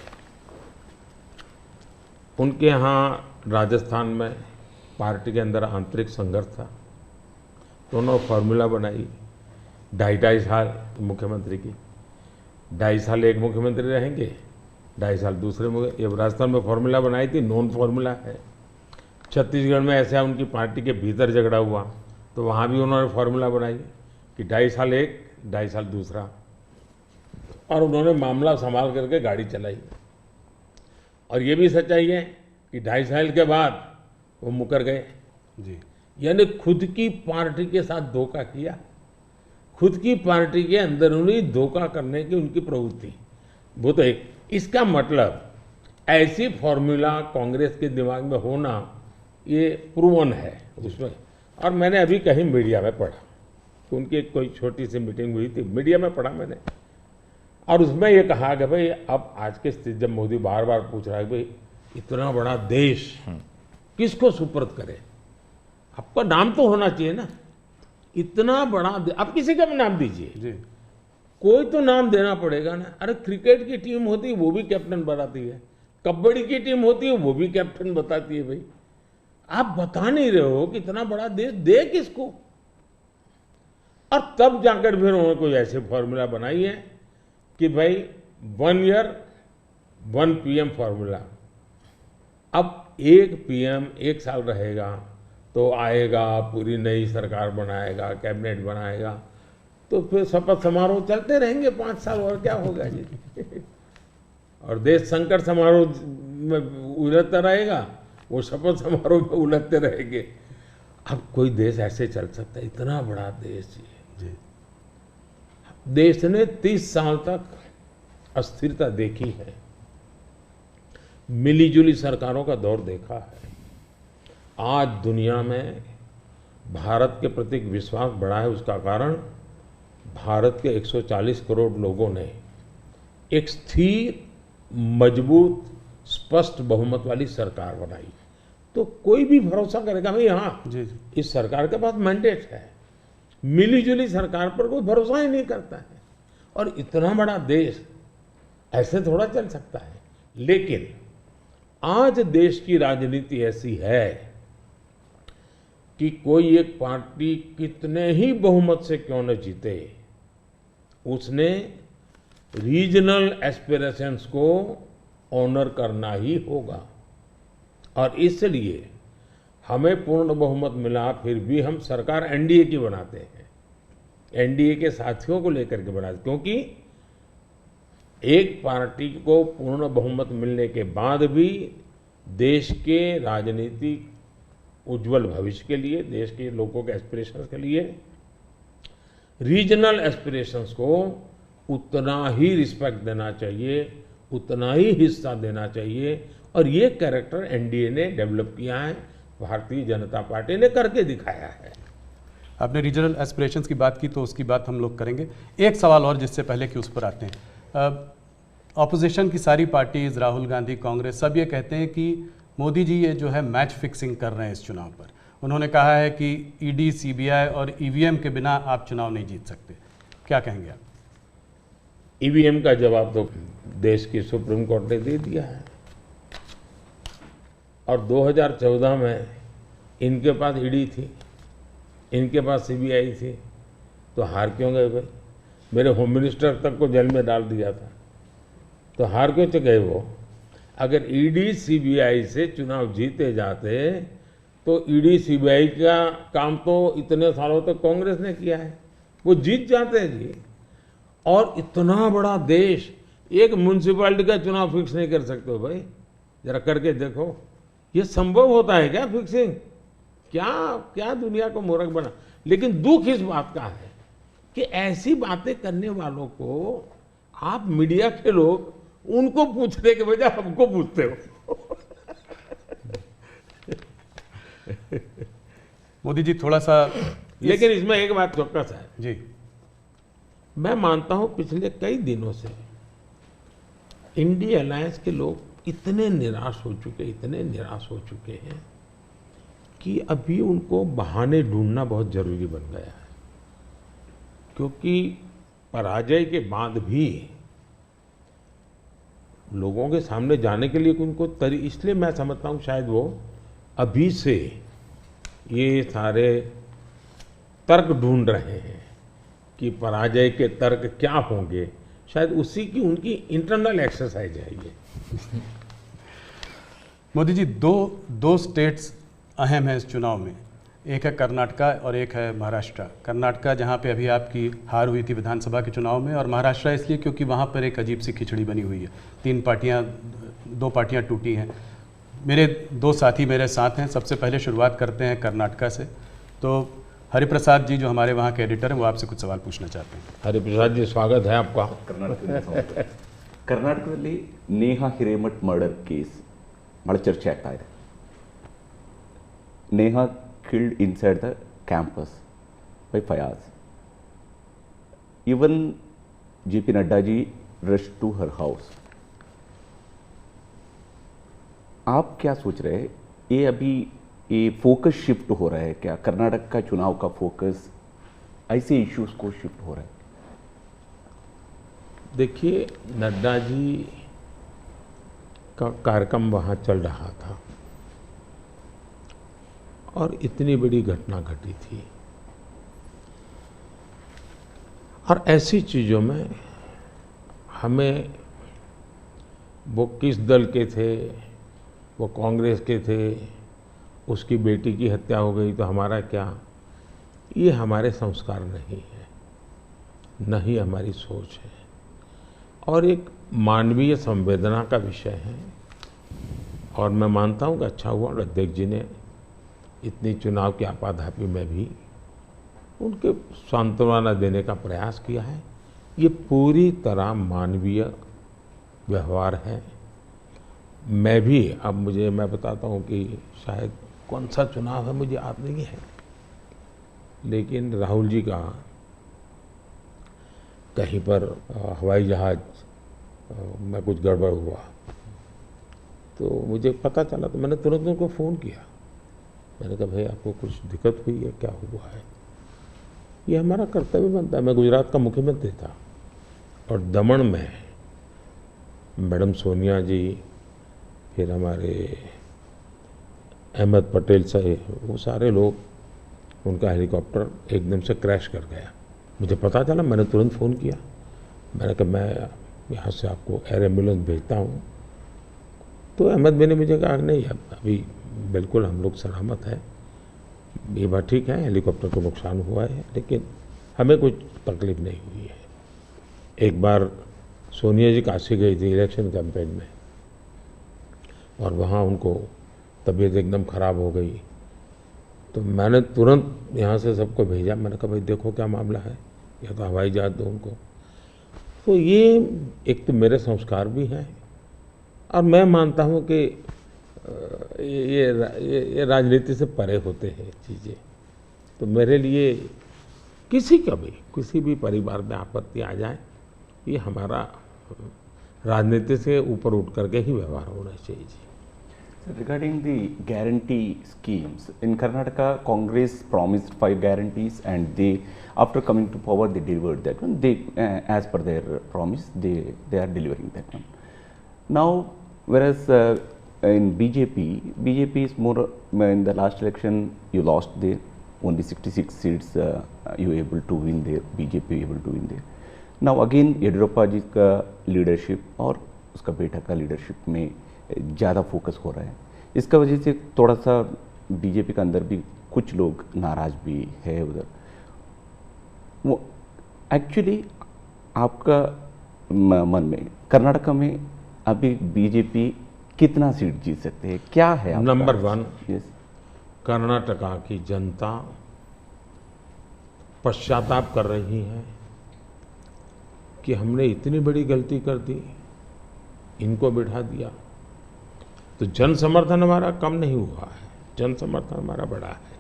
S2: उनके यहाँ राजस्थान में पार्टी के अंदर आंतरिक संघर्ष था, तो उन्होंने फॉर्मूला बनाई 2.5 साल मुख्यमंत्री की, 2.5 साल एक मुख्यमंत्री रहेंगे, 2.5 साल दूसरे ये राजस्थान में फॉर्मूला बनाई थी, नॉन फॉर्मूला है। छत्तीसगढ़ में ऐसा उनकी पार्टी के भीतर झगड़ा हुआ तो वहाँ भी उन्होंने फॉर्मूला बनाई कि 2.5 साल एक, 2.5 साल दूसरा, और उन्होंने मामला संभाल करके गाड़ी चलाई। और ये भी सच्चाई है कि 2.5 साल के बाद वो मुकर गए।
S1: जी।
S2: यानी खुद की पार्टी के साथ धोखा किया, खुद की पार्टी के अंदरूनी धोखा करने की उनकी प्रवृत्ति, वो तो एक। इसका मतलब ऐसी फॉर्मूला कांग्रेस के दिमाग में होना ये प्रूवन है उसमें। और मैंने अभी कहीं मीडिया में पढ़ा, उनकी कोई छोटी सी मीटिंग हुई थी, मीडिया में पढ़ा मैंने, और उसमें ये कहा कि भाई अब आज के स्थिति जब मोदी बार बार पूछ रहा है कि भाई इतना बड़ा देश किसको सुपुर्द करे, आपका नाम तो होना चाहिए ना, इतना बड़ा आप किसी का भी नाम दीजिए
S1: जी।
S2: कोई तो नाम देना पड़ेगा ना। अरे क्रिकेट की टीम होती है वो भी कैप्टन बताती है, कबड्डी की टीम होती है वो भी कैप्टन बताती है। भाई आप बता नहीं रहे हो कि इतना बड़ा देश दे किसको। और तब जाकर फिर उन्होंने कोई ऐसे फॉर्मूला बनाई है कि भाई 1 ईयर 1 पीएम फॉर्मूला। अब एक पीएम 1 साल रहेगा तो आएगा, पूरी नई सरकार बनाएगा, कैबिनेट बनाएगा, तो फिर शपथ समारोह चलते रहेंगे 5 साल, और क्या होगा जी। और देश संकट समारोह में उलझता रहेगा, वो शपथ समारोह में उलझते रहेंगे। अब कोई देश ऐसे चल सकता है? इतना बड़ा देश जी। देश ने 30 साल तक अस्थिरता देखी है, मिलीजुली सरकारों का दौर देखा है, आज दुनिया में भारत के प्रति विश्वास बढ़ा है, उसका कारण भारत के 140 करोड़ लोगों ने एक स्थिर, मजबूत, स्पष्ट बहुमत वाली सरकार बनाई। तो कोई भी भरोसा करेगा भाई हाँ
S1: जी जी।
S2: इस सरकार के पास मैंडेट है। मिली-जुली सरकार पर कोई भरोसा ही नहीं करता है। और इतना बड़ा देश ऐसे थोड़ा चल सकता है। लेकिन आज देश की राजनीति ऐसी है कि कोई एक पार्टी कितने ही बहुमत से क्यों न जीते, उसने रीजनल एस्पिरेशंस को ऑनर करना ही होगा। और इसलिए हमें पूर्ण बहुमत मिला, फिर भी हम सरकार एनडीए की बनाते हैं, एनडीए के साथियों को लेकर के बनाते, क्योंकि एक पार्टी को पूर्ण बहुमत मिलने के बाद भी देश के राजनीतिक उज्जवल भविष्य के लिए, देश के लोगों के एस्पिरेशंस के लिए, रीजनल एस्पिरेशंस को उतना ही रिस्पेक्ट देना चाहिए, उतना ही हिस्सा देना चाहिए। और ये कैरेक्टर एनडीए ने डेवलप किया है, भारतीय जनता पार्टी ने करके दिखाया है।
S1: आपने रीजनल एस्पिरेशंस की बात की तो उसकी बात हम लोग करेंगे। एक सवाल और जिससे पहले कि उस पर आते हैं, ऑपोजिशन की सारी पार्टीज, राहुल गांधी, कांग्रेस, सब ये कहते हैं कि मोदी जी ये जो है मैच फिक्सिंग कर रहे हैं इस चुनाव पर। उन्होंने कहा है कि ईडी, सीबीआई और ईवीएम के बिना आप चुनाव नहीं जीत सकते। क्या कहेंगे आप?
S2: ईवीएम का जवाब तो देश की सुप्रीम कोर्ट ने दे दिया है। और 2014 में इनके पास ईडी थी, इनके पास सीबीआई थी, तो हार क्यों गए भाई? मेरे होम मिनिस्टर तक को जेल में डाल दिया था, तो हार क्यों गए वो? अगर ईडी सीबीआई से चुनाव जीते जाते तो ईडी सीबीआई का काम तो इतने सालों तक कांग्रेस ने किया है, वो जीत जाते हैं जी। और इतना बड़ा देश एक म्यूनसिपैलिटी का चुनाव फिक्स नहीं कर सकते हो भाई? जरा करके देखो, ये संभव होता है क्या फिक्सिंग? क्या क्या दुनिया को मूर्ख बना। लेकिन दुख इस बात का है कि ऐसी बातें करने वालों को आप मीडिया के लोग उनको पूछने के बजाय हमको पूछते हो।
S1: मोदी जी थोड़ा सा
S2: लेकिन इसमें एक बात चौकस है
S1: जी,
S2: मैं मानता हूं पिछले कई दिनों से इंडिया अलायंस के लोग इतने निराश हो चुके, इतने निराश हो चुके हैं कि अभी उनको बहाने ढूंढना बहुत जरूरी बन गया है। क्योंकि पराजय के बाद भी लोगों के सामने जाने के लिए उनको इसलिए मैं समझता हूँ शायद वो अभी से ये सारे तर्क ढूंढ रहे हैं कि पराजय के तर्क क्या होंगे। शायद उसी की उनकी इंटरनल एक्सरसाइज है ये।
S1: मोदी जी दो स्टेट्स अहम हैं इस चुनाव में, एक है कर्नाटका और एक है महाराष्ट्र। कर्नाटका जहां पे अभी आपकी हार हुई थी विधानसभा के चुनाव में, और महाराष्ट्र इसलिए क्योंकि वहां पर एक अजीब सी खिचड़ी बनी हुई है, दो पार्टियां टूटी हैं। मेरे दो साथी मेरे साथ हैं। सबसे पहले शुरुआत करते हैं कर्नाटका से। तो हरिप्रसाद जी जो हमारे वहाँ के एडिटर हैं वो आपसे कुछ सवाल पूछना चाहते हैं।
S2: हरिप्रसाद जी स्वागत है आपका।
S3: ಕರ್ನಾಟಕದಲ್ಲಿ ನೇಹಾ ಹಿರೇಮಠ್ ಮರ್ಡರ್ ಕೇಸ್ ಭಾಳ ಚರ್ಚೆ ಆಗ್ತಾ ಇದೆ. Neha killed inside the campus by Fayaz. Even JP Nadda ji rushed to her house. आप क्या सोच रहे हैं, ये अभी ये फोकस शिफ्ट हो रहा है क्या? कर्नाटक का चुनाव का फोकस ऐसे इश्यूज को शिफ्ट हो रहा है?
S2: देखिए, नड्डा जी का कार्यक्रम वहाँ चल रहा था और इतनी बड़ी घटना घटी थी। और ऐसी चीज़ों में हमें वो किस दल के थे, वो कांग्रेस के थे, उसकी बेटी की हत्या हो गई तो हमारा क्या, ये हमारे संस्कार नहीं है, न ही हमारी सोच है। और एक मानवीय संवेदना का विषय है। और मैं मानता हूँ कि अच्छा हुआ अध्यक्ष जी ने इतनी चुनाव की आपाधापी में भी उनके सांत्वना देने का प्रयास किया है। ये पूरी तरह मानवीय व्यवहार है। मैं भी अब मैं बताता हूँ कि शायद कौन सा चुनाव है मुझे याद नहीं है, लेकिन राहुल जी का कहीं पर हवाई जहाज में कुछ गड़बड़ हुआ तो मुझे पता चला, तो मैंने तुरंत उनको फ़ोन किया। मैंने कहा भाई आपको कुछ दिक्कत हुई है, क्या हुआ है? ये हमारा कर्तव्य बनता है। मैं गुजरात का मुख्यमंत्री था और दमन में मैडम सोनिया जी, फिर हमारे अहमद पटेल साहब, वो सारे लोग, उनका हेलीकॉप्टर एकदम से क्रैश कर गया। मुझे पता चला, मैंने तुरंत फ़ोन किया। मैंने कहा मैं यहाँ से आपको एयर एम्बुलेंस भेजता हूँ। तो अहमद भाई ने मुझे कहा नहीं, अभी बिल्कुल हम लोग सलामत हैं, ये बात ठीक है, हेलीकॉप्टर को नुकसान हुआ है लेकिन हमें कुछ तकलीफ नहीं हुई है। एक बार सोनिया जी काशी गई थी इलेक्शन कैंपेन में और वहाँ उनको तबीयत एकदम ख़राब हो गई, तो मैंने तुरंत यहाँ से सबको भेजा। मैंने कहा भाई देखो क्या मामला है, या तो हवाई जहाज दो उनको। तो ये एक तो मेरे संस्कार भी हैं और मैं मानता हूँ कि ये राजनीति से परे होते हैं चीज़ें। तो मेरे लिए किसी भी परिवार में आपत्ति आ जाए, ये हमारा राजनीति से ऊपर उठ करके ही व्यवहार होना चाहिए जी।
S3: Regarding the guarantee schemes, in Karnataka, Congress promised 5 guarantees, and they, after coming to power, they delivered that one. They, as per their promise, they are delivering that one. Now, whereas in BJP is more, in the last election you lost there, only 66 seats you were able to win there, BJP able to win there. Now again Yediyurappa जी का leadership और उसका बेटा का leadership में ज़्यादा focus हो रहा है। इसका वजह से थोड़ा सा बीजेपी के अंदर भी कुछ लोग नाराज भी है उधर। वो एक्चुअली आपका मन में कर्नाटका में अभी बीजेपी कितना सीट जीत सकते हैं, क्या है आपका?
S2: नंबर 1,
S3: यस,
S2: कर्नाटका की जनता पश्चाताप कर रही है कि हमने इतनी बड़ी गलती कर दी, इनको बिठा दिया। तो जन समर्थन हमारा कम नहीं हुआ है, जन समर्थन हमारा बढ़ा है,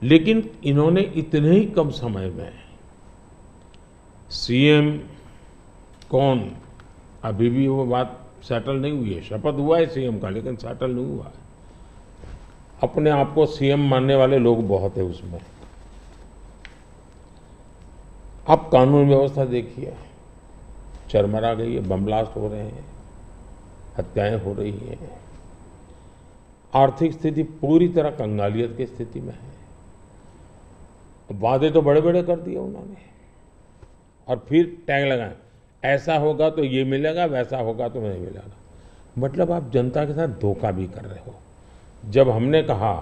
S2: लेकिन इन्होंने इतने ही कम समय में सीएम कौन, अभी भी वो बात सेटल नहीं हुई है। शपथ हुआ है सीएम का लेकिन सेटल नहीं हुआ है। अपने आप को सीएम मानने वाले लोग बहुत है उसमें। अब कानून व्यवस्था देखिए, चरमरा गई है, बम ब्लास्ट हो रहे हैं, हत्याएं हो रही हैं, आर्थिक स्थिति पूरी तरह कंगालियत की स्थिति में है। वादे तो बड़े बड़े कर दिए उन्होंने और फिर टैग लगाए, ऐसा होगा तो ये मिलेगा, वैसा होगा तो नहीं मिलेगा। मतलब आप जनता के साथ धोखा भी कर रहे हो। जब हमने कहा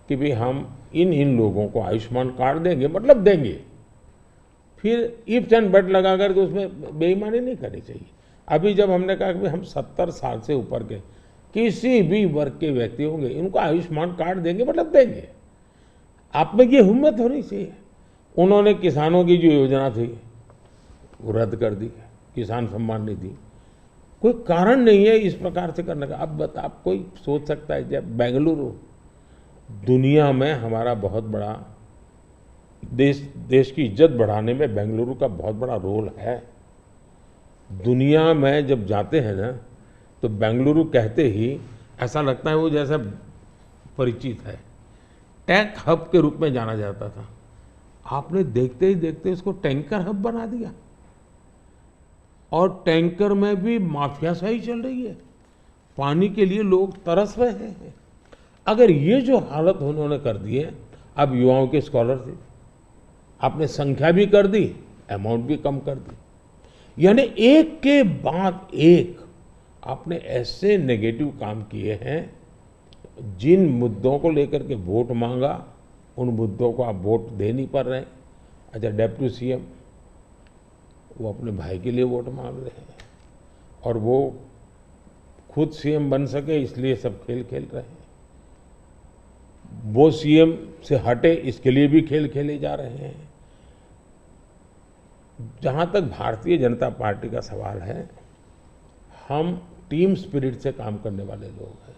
S2: कि भाई हम इन लोगों को आयुष्मान कार्ड देंगे, मतलब देंगे, फिर इफ्स एंड बट लगा करके उसमें बेईमानी नहीं करनी चाहिए। अभी जब हमने कहा कि हम 70 साल से ऊपर के किसी भी वर्ग के व्यक्ति होंगे, इनको आयुष्मान कार्ड देंगे, मतलब देंगे। आप में ये हिम्मत होनी चाहिए। उन्होंने किसानों की जो योजना थी वो रद्द कर दी, किसान सम्मान निधि। कोई कारण नहीं है इस प्रकार से करने का। अब आप कोई सोच सकता है जब बेंगलुरु दुनिया में हमारा बहुत बड़ा देश की इज्जत बढ़ाने में बेंगलुरु का बहुत बड़ा रोल है। दुनिया में जब जाते हैं ना तो बेंगलुरु कहते ही ऐसा लगता है वो जैसा परिचित है। टैंक हब के रूप में जाना जाता था, आपने देखते ही देखते उसको टैंकर हब बना दिया और टैंकर में भी माफियाशाही चल रही है। पानी के लिए लोग तरस रहे हैं। अगर ये जो हालत उन्होंने कर दी है, अब युवाओं की स्कॉलरशिप आपने संख्या भी कर दी, अमाउंट भी कम कर दी, यानी एक के बाद एक आपने ऐसे नेगेटिव काम किए हैं। जिन मुद्दों को लेकर के वोट मांगा उन मुद्दों को आप वोट दे नहीं पा रहे हैं। अच्छा, डेप्यूटी सीएम वो अपने भाई के लिए वोट मांग रहे हैं और वो खुद सीएम बन सके इसलिए सब खेल खेल रहे हैं। वो सीएम से हटे इसके लिए भी खेल खेले जा रहे हैं। जहां तक भारतीय जनता पार्टी का सवाल है, हम टीम स्पिरिट से काम करने वाले लोग हैं।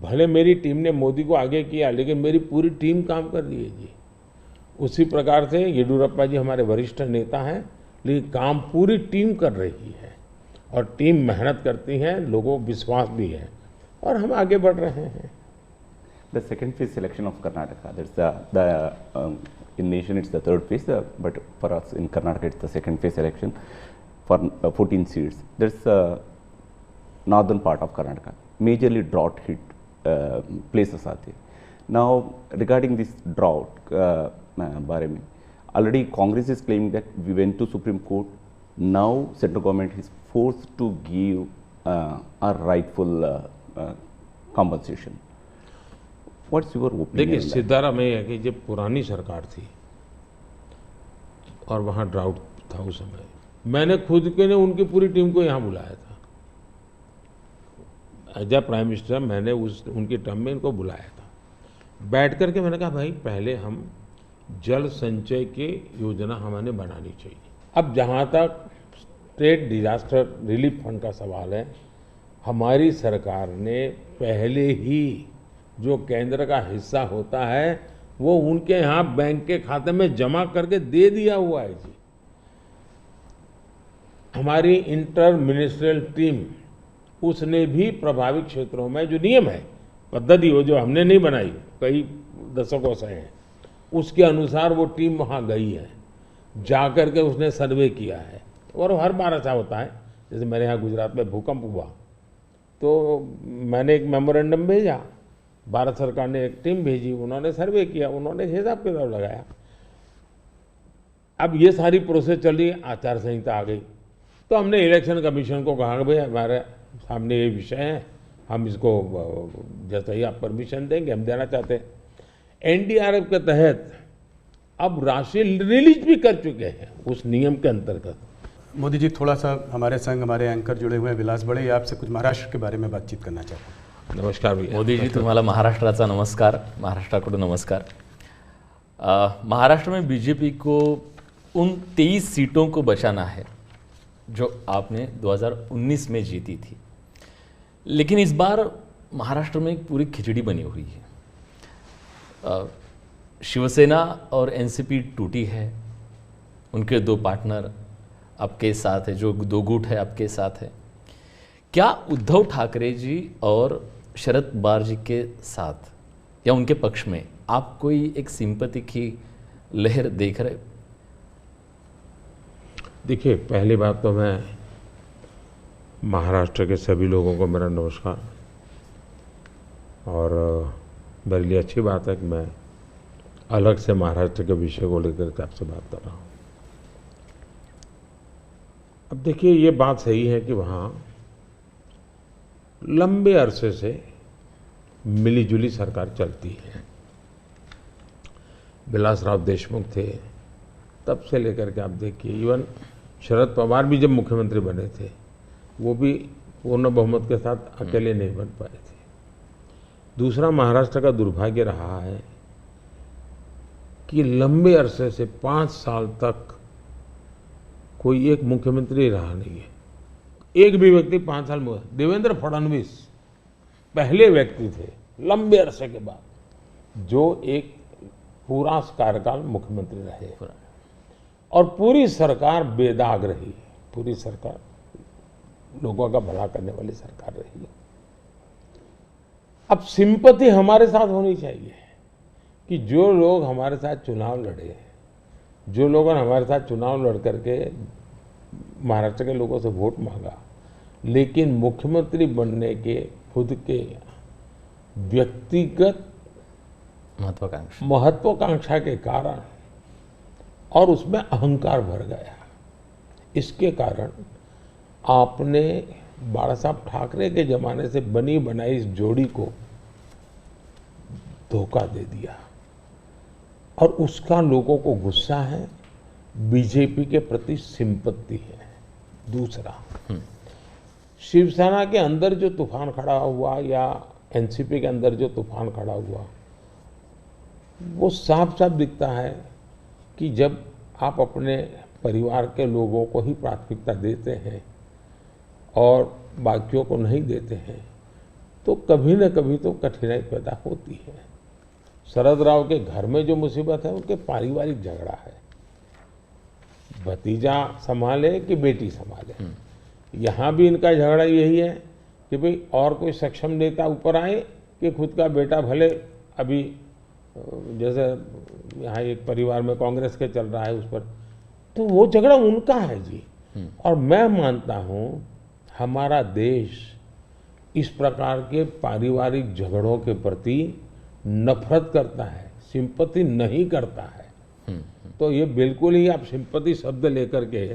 S2: भले मेरी टीम ने मोदी को आगे किया, लेकिन मेरी पूरी टीम काम कर रही है जी। उसी प्रकार से येडियुरप्पा जी हमारे वरिष्ठ नेता हैं, लेकिन काम पूरी टीम कर रही है और टीम मेहनत करती है, लोगों को विश्वास भी है और हम आगे बढ़ रहे हैं।
S3: The second phase election of Karnataka, in nation it's the third phase, but for us in Karnataka it's the second phase election for 14 seats. There's northern part of Karnataka, majorly drought hit places are there. Now regarding this drought, बारे में already Congress is claiming that we went to Supreme Court. Now central government is forced to give a rightful compensation. What's your opinion?
S2: देखिए सिद्धारा में है कि जब पुरानी सरकार थी और वहाँ ड्राउट था उस समय, मैंने खुद के ने उनकी पूरी टीम को यहाँ बुलाया था। एज ए प्राइम मिनिस्टर मैंने उनकी टर्म में इनको बुलाया था। बैठ करके मैंने कहा भाई पहले हम जल संचय की योजना हमें बनानी चाहिए। अब जहाँ तक स्टेट डिजास्टर रिलीफ फंड का सवाल है, हमारी सरकार ने पहले ही जो केंद्र का हिस्सा होता है वो उनके यहाँ बैंक के खाते में जमा करके दे दिया हुआ है जी। हमारी इंटर मिनिस्ट्रियल टीम उसने भी प्रभावित क्षेत्रों में जो नियम है, पद्धति वो जो हमने नहीं बनाई, कई दशकों से है, उसके अनुसार वो टीम वहाँ गई है, जा कर के उसने सर्वे किया है। और हर बार ऐसा होता है, जैसे मेरे यहाँ गुजरात में भूकंप हुआ तो मैंने एक मेमोरेंडम भेजा, भारत सरकार ने एक टीम भेजी, उन्होंने सर्वे किया, उन्होंने हिसाब किताब लगाया। अब ये सारी प्रोसेस चली, आचार संहिता आ गई, तो हमने इलेक्शन कमीशन को कहा कि भाई हमारे सामने ये विषय है, हम इसको जैसा ही आप परमिशन देंगे हम देना चाहते हैं। एनडीआरएफ के तहत अब राशि रिलीज भी कर चुके हैं उस नियम के अंतर्गत।
S1: मोदी जी, थोड़ा सा हमारे संग हमारे एंकर जुड़े हुए हैं विलास बड़े, आपसे कुछ महाराष्ट्र के बारे में बातचीत करना चाहते हैं।
S2: नमस्कार भैया।
S4: मोदी जी, तुम्हाला महाराष्ट्राचा नमस्कार, महाराष्ट्राकडून नमस्कार। महाराष्ट्र में बीजेपी को उन 23 सीटों को बचाना है जो आपने 2019 में जीती थी, लेकिन इस बार महाराष्ट्र में एक पूरी खिचड़ी बनी हुई है। शिवसेना और एनसीपी टूटी है, उनके दो पार्टनर आपके साथ है, जो दो गुट है आपके साथ है। क्या उद्धव ठाकरे जी और शरद पवार जी के साथ या उनके पक्ष में आप कोई एक सिंपैथी की लहर देख रहे?
S2: देखिए, पहली बात तो मैं महाराष्ट्र के सभी लोगों को मेरा नमस्कार, और मेरे लिए अच्छी बात है कि मैं अलग से महाराष्ट्र के विषय को लेकर के आपसे बात कर रहा हूँ। अब देखिए, ये बात सही है कि वहाँ लंबे अरसे से मिलीजुली सरकार चलती है। विलासराव देशमुख थे, तब से लेकर के आप देखिए, इवन शरद पवार भी जब मुख्यमंत्री बने थे वो भी पूर्ण बहुमत के साथ अकेले नहीं बन पाए थे। दूसरा, महाराष्ट्र का दुर्भाग्य रहा है कि लंबे अरसे से 5 साल तक कोई एक मुख्यमंत्री रहा नहीं है। एक भी व्यक्ति 5 साल में, देवेंद्र फडणवीस पहले व्यक्ति थे लंबे अरसे के बाद जो एक पूरा कार्यकाल मुख्यमंत्री रहे, और पूरी सरकार बेदाग रही, पूरी सरकार लोगों का भला करने वाली सरकार रही। अब सिंपैथी हमारे साथ होनी चाहिए कि जो लोग हमारे साथ चुनाव लड़े, जो लोगों ने हमारे साथ चुनाव लड़ करके महाराष्ट्र के लोगों से वोट मांगा, लेकिन मुख्यमंत्री बनने के खुद के व्यक्तिगत महत्वाकांक्षा के कारण और उसमें अहंकार भर गया, इसके कारण आपने बाला साहब ठाकरे के जमाने से बनी बनाई इस जोड़ी को धोखा दे दिया, और उसका लोगों को गुस्सा है, बीजेपी के प्रति सिंपत्ति है। दूसरा, शिवसेना के अंदर जो तूफान खड़ा हुआ या एनसीपी के अंदर जो तूफान खड़ा हुआ, वो साफ साफ दिखता है कि जब आप अपने परिवार के लोगों को ही प्राथमिकता देते हैं और बाकियों को नहीं देते हैं, तो कभी न कभी तो कठिनाई पैदा होती है। शरद राव के घर में जो मुसीबत है उनके पारिवारिक झगड़ा है, भतीजा संभाले कि बेटी संभाले। यहाँ भी इनका झगड़ा यही है कि भाई और कोई सक्षम नेता ऊपर आए कि खुद का बेटा भले अभी जैसे यहाँ एक परिवार में कांग्रेस के चल रहा है उस पर, तो वो झगड़ा उनका है जी। और मैं मानता हूँ हमारा देश इस प्रकार के पारिवारिक झगड़ों के प्रति नफरत करता है, सिंपैथी नहीं करता है। तो ये बिल्कुल ही आप सिंपैथी शब्द लेकर के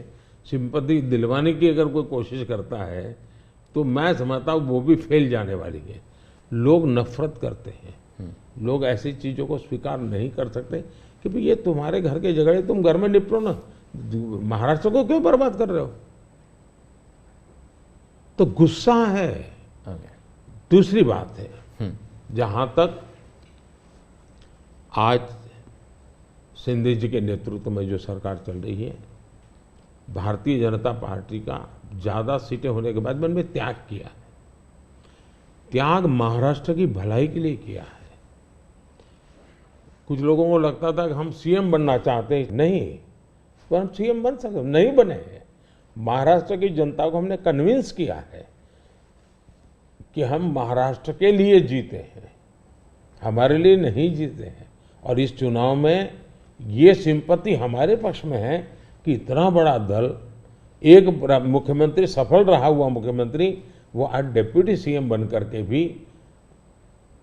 S2: सिंपैथी दिलवाने की अगर कोई कोशिश करता है तो मैं समझता हूँ वो भी फेल जाने वाली है। लोग नफरत करते हैं, लोग ऐसी चीज़ों को स्वीकार नहीं कर सकते कि भाई ये तुम्हारे घर के झगड़े तुम घर में निपटो ना, महाराष्ट्र को क्यों बर्बाद कर रहे हो। तो गुस्सा है। दूसरी बात है, जहां तक आज शिंदे जी के नेतृत्व में जो सरकार चल रही है, भारतीय जनता पार्टी का ज्यादा सीटें होने के बाद मैंने में त्याग किया है। त्याग महाराष्ट्र की भलाई के लिए किया है। कुछ लोगों को लगता था कि हम सीएम बनना चाहते हैं, नहीं, पर हम सीएम बन सकते, नहीं बने हैं। महाराष्ट्र की जनता को हमने कन्विंस किया है कि हम महाराष्ट्र के लिए जीते हैं, हमारे लिए नहीं जीते हैं। और इस चुनाव में ये सिंपैथी हमारे पक्ष में है कि इतना बड़ा दल, एक मुख्यमंत्री सफल रहा हुआ मुख्यमंत्री, वो आज डिप्टी सीएम बन करके भी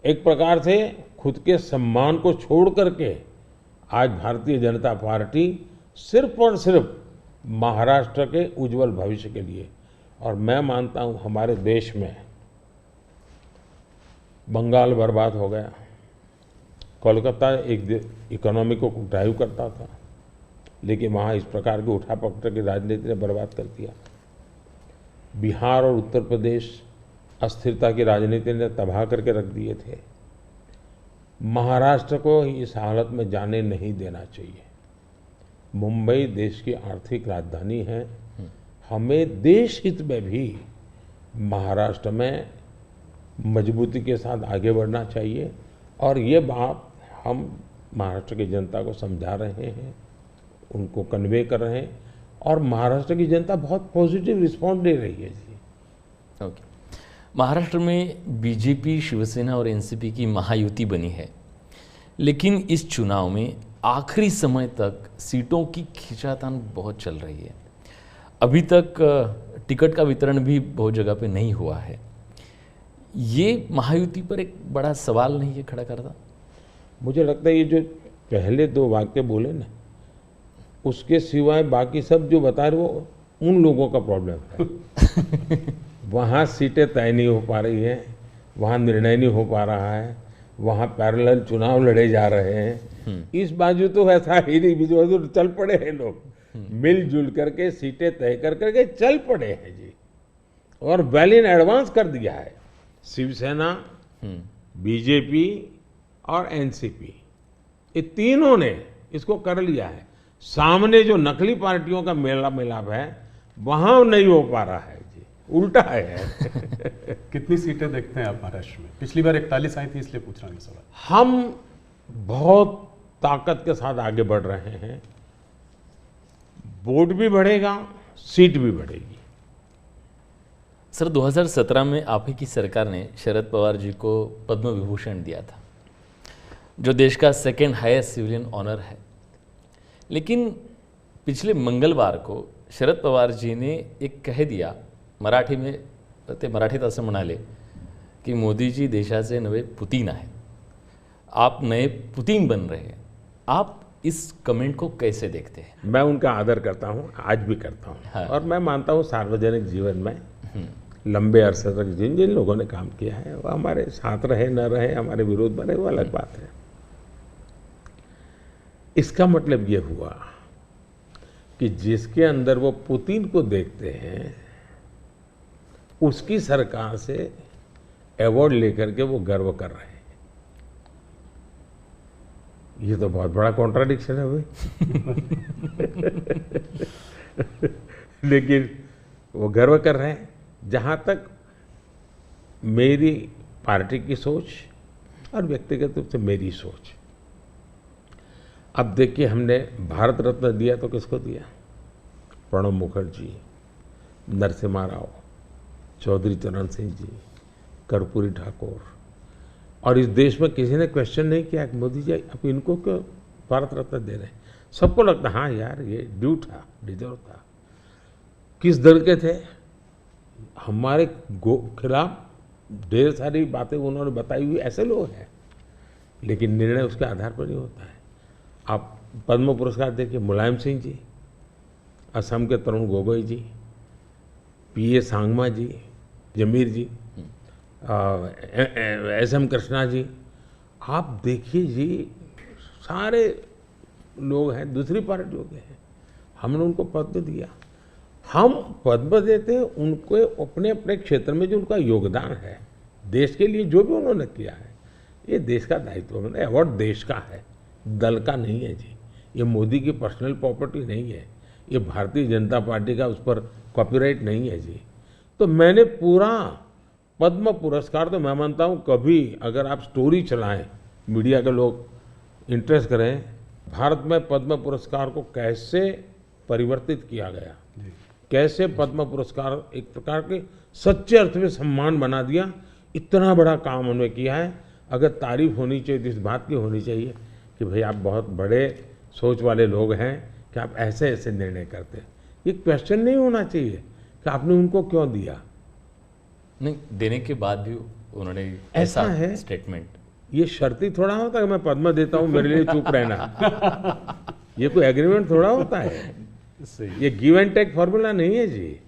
S2: एक प्रकार से खुद के सम्मान को छोड़ करके आज भारतीय जनता पार्टी सिर्फ और सिर्फ महाराष्ट्र के उज्जवल भविष्य के लिए। और मैं मानता हूं हमारे देश में बंगाल बर्बाद हो गया, कोलकाता एक इकोनॉमी को ड्राइव करता था, लेकिन वहाँ इस प्रकार की उठापटक की राजनीति ने बर्बाद कर दिया। बिहार और उत्तर प्रदेश अस्थिरता की राजनीति ने तबाह करके रख दिए थे। महाराष्ट्र को इस हालत में जाने नहीं देना चाहिए। मुंबई देश की आर्थिक राजधानी है, हमें देश हित में भी महाराष्ट्र में मजबूती के साथ आगे बढ़ना चाहिए। और ये बात हम महाराष्ट्र की जनता को समझा रहे हैं, उनको कन्वे कर रहे हैं, और महाराष्ट्र की जनता बहुत पॉजिटिव रिस्पॉन्स दे रही है जी।
S4: ओके। महाराष्ट्र में बीजेपी, शिवसेना और एनसीपी की महायुति बनी है, लेकिन इस चुनाव में आखिरी समय तक सीटों की खींचातान बहुत चल रही है। अभी तक टिकट का वितरण भी बहुत जगह पे नहीं हुआ है। ये महायुति पर एक बड़ा सवाल नहीं है खड़ा करता?
S2: मुझे लगता है ये जो पहले दो वाक्य बोले ना, उसके सिवाय बाकी सब जो बता रहे वो उन लोगों का प्रॉब्लम है। वहाँ सीटें तय नहीं हो पा रही हैं, वहाँ निर्णय नहीं हो पा रहा है, वहाँ पैरेलल चुनाव लड़े जा रहे हैं। इस बाजू तो ऐसा ही नहीं, बीच बाजू तो चल पड़े हैं लोग, मिलजुल करके सीटें तय कर करके चल पड़े हैं जी, और वेल इन एडवांस कर दिया है। शिवसेना, बीजेपी और एनसीपी, ये तीनों ने इसको कर लिया है। सामने जो नकली पार्टियों का मेला मिलाप है वहां नहीं हो पा रहा है जी, उल्टा है।
S1: कितनी सीटें देखते हैं आप महाराष्ट्र में? पिछली बार 41 आई थी, इसलिए पूछ रहा हूँ सवाल।
S2: हम बहुत ताकत के साथ आगे बढ़ रहे हैं। वोट भी बढ़ेगा, सीट भी बढ़ेगी।
S4: सर, 2017 में आप ही की सरकार ने शरद पवार जी को पद्म विभूषण दिया था, जो देश का सेकेंड हाईएस्ट सिविलियन ऑनर है। लेकिन पिछले मंगलवार को शरद पवार जी ने एक कह दिया, मराठी में ते मराठीत असं म्हणाले की मोदी जी देशाचे नवे पुतीन आहेत, आप नए पुतीन बन रहे हैं। आप इस कमेंट को कैसे देखते हैं?
S2: मैं उनका आदर करता हूं, आज भी करता हूं।
S4: हाँ।
S2: और मैं मानता हूं सार्वजनिक जीवन में लंबे अरसे तक जिन जिन लोगों ने काम किया है वो हमारे साथ रहे न रहे, हमारे विरोध में रहे, वो अलग बात है। इसका मतलब ये हुआ कि जिसके अंदर वो पुतिन को देखते हैं उसकी सरकार से अवार्ड लेकर के वो गर्व कर रहे हैं। ये तो बहुत बड़ा कॉन्ट्राडिक्शन है भाई। लेकिन वो गर्व कर रहे हैं। जहाँ तक मेरी पार्टी की सोच और व्यक्तिगत रूप से मेरी सोच। अब देखिए, हमने भारत रत्न दिया तो किसको दिया? प्रणब मुखर्जी, नरसिम्हा राव, चौधरी चरण सिंह जी, कर्पूरी ठाकुर, और इस देश में किसी ने क्वेश्चन नहीं किया कि मोदी जी अब इनको क्यों भारत रत्न दे रहे हैं। सबको लगता हाँ यार ये ड्यू था, डिजर्व था। किस दल के थे? हमारे खिलाफ ढेर सारी बातें उन्होंने बताई हुई ऐसे लोग हैं, लेकिन निर्णय उसके आधार पर नहीं होता है। आप पद्म पुरस्कार देखिए, मुलायम सिंह जी, असम के तरुण गोगोई जी, पीए सांगमा जी, जमीर जी, SM कृष्णा जी, आप देखिए जी, सारे लोग हैं दूसरी पार्टियों के हैं, हमने उनको पद्म दिया। हम पद्म देते हैं उनको अपने अपने क्षेत्र में जो उनका योगदान है, देश के लिए जो भी उन्होंने किया है, ये देश का दायित्व है। अवार्ड देश का है, दल का नहीं है जी। ये मोदी की पर्सनल प्रॉपर्टी नहीं है, ये भारतीय जनता पार्टी का उस पर कॉपीराइट नहीं है जी। तो मैंने पूरा पद्म पुरस्कार, तो मैं मानता हूँ कभी अगर आप स्टोरी चलाएं, मीडिया के लोग इंटरेस्ट करें, भारत में पद्म पुरस्कार को कैसे परिवर्तित किया गया, कैसे पद्म पुरस्कार एक प्रकार के सच्चे अर्थ में सम्मान बना दिया, इतना बड़ा काम उन्होंने किया है। अगर तारीफ होनी चाहिए तो इस बात की होनी चाहिए कि भाई आप बहुत बड़े सोच वाले लोग हैं कि आप ऐसे ऐसे निर्णय करते हैं। ये क्वेश्चन नहीं होना चाहिए कि आपने उनको क्यों दिया।
S4: नहीं, देने के बाद भी उन्होंने
S2: ऐसा है
S4: स्टेटमेंट,
S2: ये शर्ती थोड़ा होता है कि मैं पद्म देता हूँ मेरे लिए चुप रहना। ये कोई एग्रीमेंट थोड़ा होता है, ये गिव एंड टेक फॉर्मूला नहीं है जी।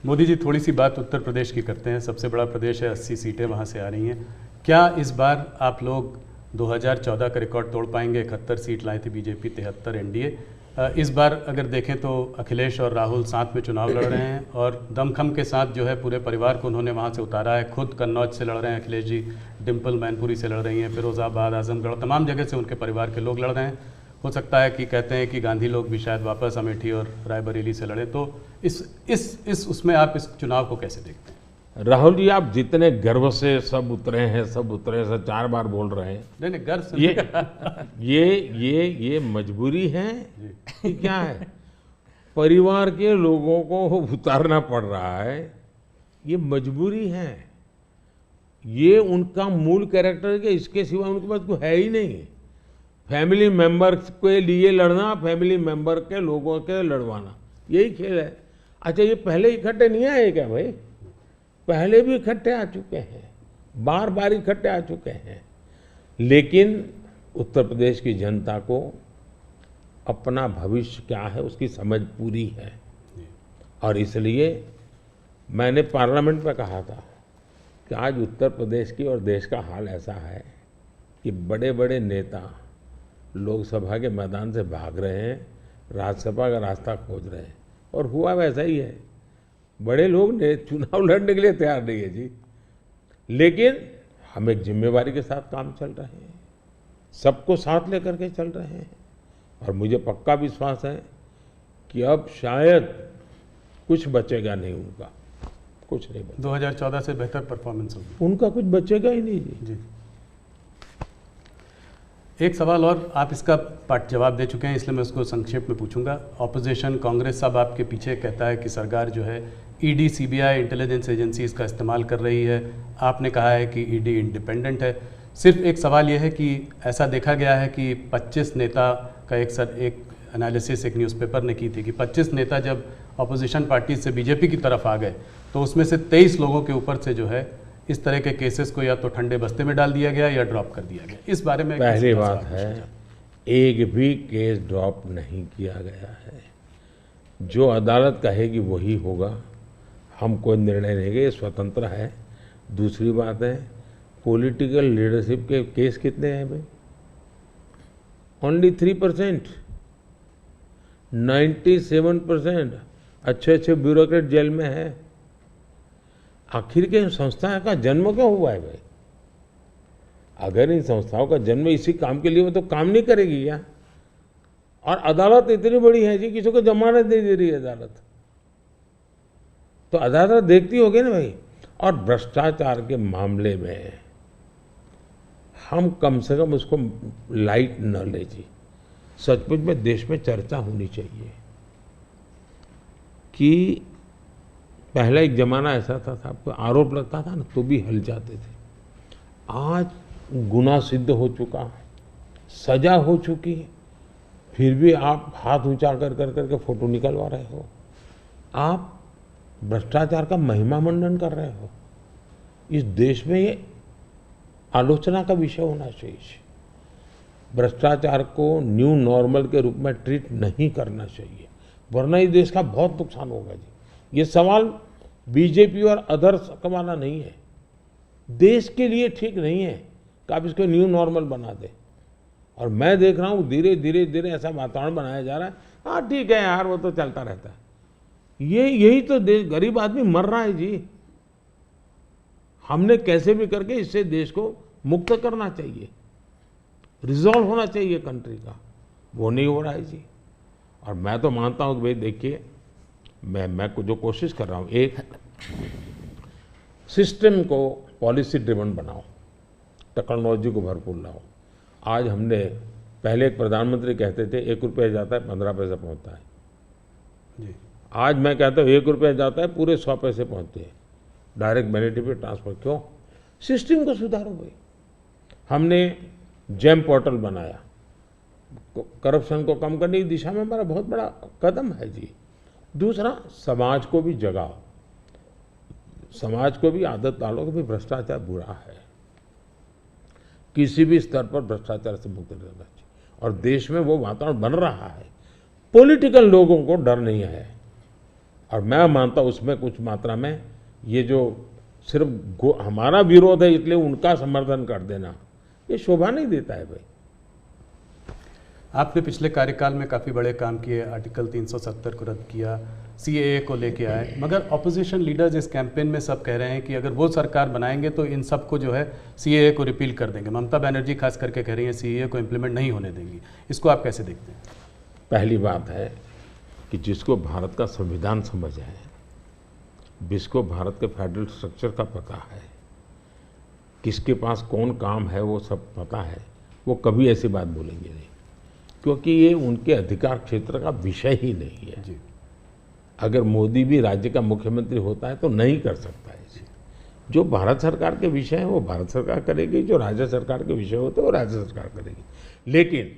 S1: मोदी जी, थोड़ी सी बात उत्तर प्रदेश की करते हैं। सबसे बड़ा प्रदेश है, 80 सीटें वहाँ से आ रही हैं। क्या इस बार आप लोग 2014 का रिकॉर्ड तोड़ पाएंगे? 71 सीट लाई थी बीजेपी, 73 एनडीए। इस बार अगर देखें तो अखिलेश और राहुल साथ में चुनाव लड़ रहे हैं और दमखम के साथ जो है पूरे परिवार को उन्होंने वहाँ से उतारा है। खुद कन्नौज से लड़ रहे हैं अखिलेश जी, डिम्पल मैनपुरी से लड़ रही हैं, फिरोजाबाद, आजमगढ़, तमाम जगह से उनके परिवार के लोग लड़ रहे हैं। हो सकता है कि कहते हैं कि गांधी लोग भी शायद वापस अमेठी और रायबरेली से लड़े। तो इस उसमें आप इस चुनाव को कैसे देखते हैं?
S2: राहुल जी, आप जितने गर्व से सब उतरे हैं 4 बार बोल रहे हैं।
S1: नहीं, गर्व से
S2: ये मजबूरी है कि क्या है? परिवार के लोगों को उतारना पड़ रहा है, ये मजबूरी है। ये उनका मूल कैरेक्टर के इसके सिवा उनके पास कोई है ही नहीं। फैमिली मेंबर्स के लिए लड़ना, फैमिली मेंबर के लोगों के लड़वाना, यही खेल है। अच्छा, ये पहले इकट्ठे नहीं आए क्या भाई? पहले भी इकट्ठे आ चुके हैं, बार बार इकट्ठे आ चुके हैं। लेकिन उत्तर प्रदेश की जनता को अपना भविष्य क्या है उसकी समझ पूरी है, और इसलिए मैंने पार्लियामेंट में कहा था कि आज उत्तर प्रदेश की और देश का हाल ऐसा है कि बड़े बड़े नेता लोकसभा के मैदान से भाग रहे हैं, राज्यसभा का रास्ता खोज रहे हैं, और हुआ वैसा ही है। बड़े लोग ने चुनाव लड़ने के लिए तैयार नहीं है जी। लेकिन हम एक जिम्मेवारी के साथ काम चल रहे हैं, सबको साथ लेकर के चल रहे हैं, और मुझे पक्का विश्वास है कि अब शायद कुछ बचेगा नहीं उनका, कुछ नहीं बचेगा।
S1: 2014 से बेहतर परफॉर्मेंस होगी,
S2: उनका कुछ बचेगा ही नहीं जी।
S1: एक सवाल और, आप इसका पार्ट जवाब दे चुके हैं इसलिए मैं उसको संक्षेप में पूछूंगा। ऑपोजिशन कांग्रेस सब आपके पीछे कहता है कि सरकार जो है ईडी, सीबीआई, इंटेलिजेंस एजेंसी इसका इस्तेमाल कर रही है। आपने कहा है कि ईडी इंडिपेंडेंट है। सिर्फ एक सवाल यह है कि ऐसा देखा गया है कि 25 नेता का एक एनालिसिस एक न्यूज़पेपर ने की थी कि 25 नेता जब अपोजिशन पार्टी से बीजेपी की तरफ आ गए तो उसमें से 23 लोगों के ऊपर से जो है इस तरह के केसेस को या तो ठंडे बस्ते में डाल दिया गया या ड्रॉप कर दिया गया। इस बारे में
S2: पहली बात है, एक भी केस ड्रॉप नहीं किया गया है। जो अदालत कहेगी वही होगा, हम कोई निर्णय नहीं लेंगे, स्वतंत्र है। दूसरी बात है, पॉलिटिकल लीडरशिप के केस कितने हैं भाई? ओनली 3%। 97% अच्छे अच्छे ब्यूरोक्रेट जेल में है। आखिर के संस्था का जन्म क्यों हुआ है भाई? अगर इन संस्थाओं का जन्म इसी काम के लिए हो तो काम नहीं करेगी क्या? और अदालत इतनी बड़ी है जी, किसी को जमानत नहीं दे रही है अदालत, तो अदालत देखती होगी ना भाई। और भ्रष्टाचार के मामले में हम कम से कम उसको लाइट न ले जी। सचमुच में देश में चर्चा होनी चाहिए कि पहला एक जमाना ऐसा था आपको आरोप लगता था ना तो भी हिल जाते थे। आज गुनाह सिद्ध हो चुका, सजा हो चुकी, फिर भी आप हाथ ऊंचा कर कर करके फोटो निकलवा रहे हो। आप भ्रष्टाचार का महिमा मंडन कर रहे हो। इस देश में ये आलोचना का विषय होना चाहिए। भ्रष्टाचार को न्यू नॉर्मल के रूप में ट्रीट नहीं करना चाहिए, वरना इस देश का बहुत नुकसान होगा जी। ये सवाल बीजेपी और अदर्स का वाला नहीं है। देश के लिए ठीक नहीं है कि आप इसको न्यू नॉर्मल बना दे। और मैं देख रहा हूँ धीरे धीरे धीरे ऐसा वातावरण बनाया जा रहा है, हाँ ठीक है यार वो तो चलता रहता है। यही तो देश, गरीब आदमी मर रहा है जी। हमने कैसे भी करके इससे देश को मुक्त करना चाहिए, रिजॉल्व होना चाहिए कंट्री का, वो नहीं हो रहा है जी। और मैं तो मानता हूं कि भाई देखिए, मैं जो कोशिश कर रहा हूं, एक सिस्टम को पॉलिसी ड्रिवन बनाओ, टेक्नोलॉजी को भरपूर लाओ। आज हमने, पहले एक प्रधानमंत्री कहते थे 1 रुपया जाता है 15 पैसे पहुंचता है जी। आज मैं कहता हूँ 1 रुपया जाता है पूरे 100 पैसे पहुंचते हैं, डायरेक्ट बेनिफिट ट्रांसफर। क्यों? सिस्टम को सुधारो भाई। हमने जेम पोर्टल बनाया, करप्शन को कम करने की दिशा में हमारा बहुत बड़ा कदम है जी। दूसरा, समाज को भी जगाओ, समाज को भी आदत डालो कि भाई भ्रष्टाचार बुरा है, किसी भी स्तर पर भ्रष्टाचार से मुक्त रहना चाहिए। और देश में वो वातावरण बन रहा है, पॉलिटिकल लोगों को डर नहीं है। और मैं मानता हूं उसमें कुछ मात्रा में ये जो सिर्फ हमारा विरोध है इसलिए उनका समर्थन कर देना, ये शोभा नहीं देता है भाई।
S1: आपने पिछले कार्यकाल में काफ़ी बड़े काम किए, आर्टिकल 370 को रद्द किया, सीएए को लेके आए, मगर ऑपोजिशन लीडर्स इस कैंपेन में सब कह रहे हैं कि अगर वो सरकार बनाएंगे तो इन सबको जो है सीएए को रिपील कर देंगे। ममता बनर्जी खास करके कह रही हैं सीएए को इम्प्लीमेंट नहीं होने देंगी। इसको आप कैसे देखते हैं?
S2: पहली बात है कि जिसको भारत का संविधान समझ है, जिसको भारत के फेडरल स्ट्रक्चर का पता है, किसके पास कौन काम है वो सब पता है, वो कभी ऐसी बात बोलेंगे नहीं, क्योंकि ये उनके अधिकार क्षेत्र का विषय ही नहीं है जी। अगर मोदी भी राज्य का मुख्यमंत्री होता है तो नहीं कर सकता है जी। जो भारत सरकार के विषय हैं वो भारत सरकार करेगी, जो राज्य सरकार के विषय होते हैं वो राज्य सरकार करेगी। लेकिन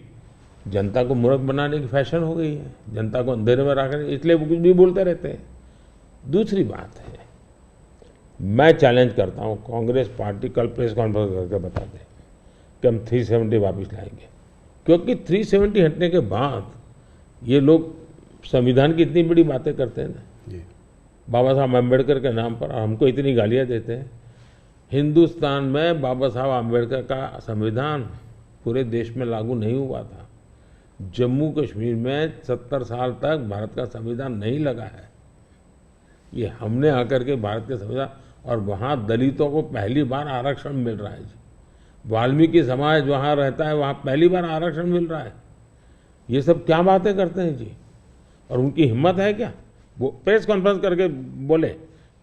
S2: जनता को मूर्ख बनाने की फैशन हो गई है, जनता को अंधेरे में रखने, इसलिए वो कुछ भी बोलते रहते हैं। दूसरी बात है, मैं चैलेंज करता हूं कांग्रेस पार्टी कल प्रेस कॉन्फ्रेंस करके बता दें कि हम 370 वापस लाएंगे, क्योंकि 370 हटने के बाद ये लोग संविधान की इतनी बड़ी बातें करते हैं ना, बाबा साहब अम्बेडकर के नाम पर हमको इतनी गालियां देते हैं। हिंदुस्तान में बाबा साहब अम्बेडकर का संविधान पूरे देश में लागू नहीं हुआ था। जम्मू कश्मीर में 70 साल तक भारत का संविधान नहीं लगा है। ये हमने आकर के भारत के संविधान, और वहाँ दलितों को पहली बार आरक्षण मिल रहा है जी। वाल्मीकि समाज वहाँ रहता है, वहाँ पहली बार आरक्षण मिल रहा है। ये सब क्या बातें करते हैं जी। और उनकी हिम्मत है क्या, वो प्रेस कॉन्फ्रेंस करके बोले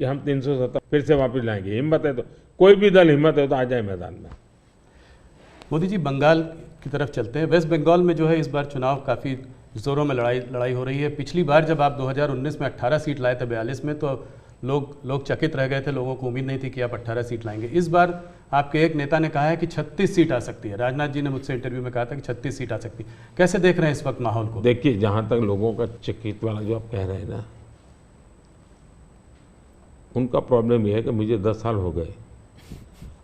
S2: कि हम 370 फिर से वापस लाएंगे। हिम्मत है तो कोई भी दल हिम्मत है तो आ जाए मैदान में।
S1: मोदी जी, बंगाल की तरफ चलते हैं। वेस्ट बंगाल में जो है इस बार चुनाव काफ़ी जोरों में लड़ाई हो रही है। पिछली बार जब आप 2019 में 18 सीट लाए थे 42 में, तो लोग चकित रह गए थे, लोगों को उम्मीद नहीं थी कि आप 18 सीट लाएंगे। इस बार आपके एक नेता ने कहा है कि 36 सीट आ सकती है। राजनाथ जी ने मुझसे इंटरव्यू में कहा था कि 36 सीट आ सकती है। कैसे देख रहे हैं इस वक्त माहौल को?
S2: देखिए, जहां तक लोगों का चकित वाला जो आप कह रहे हैं ना, उनका प्रॉब्लम यह है कि मुझे 10 साल हो गए,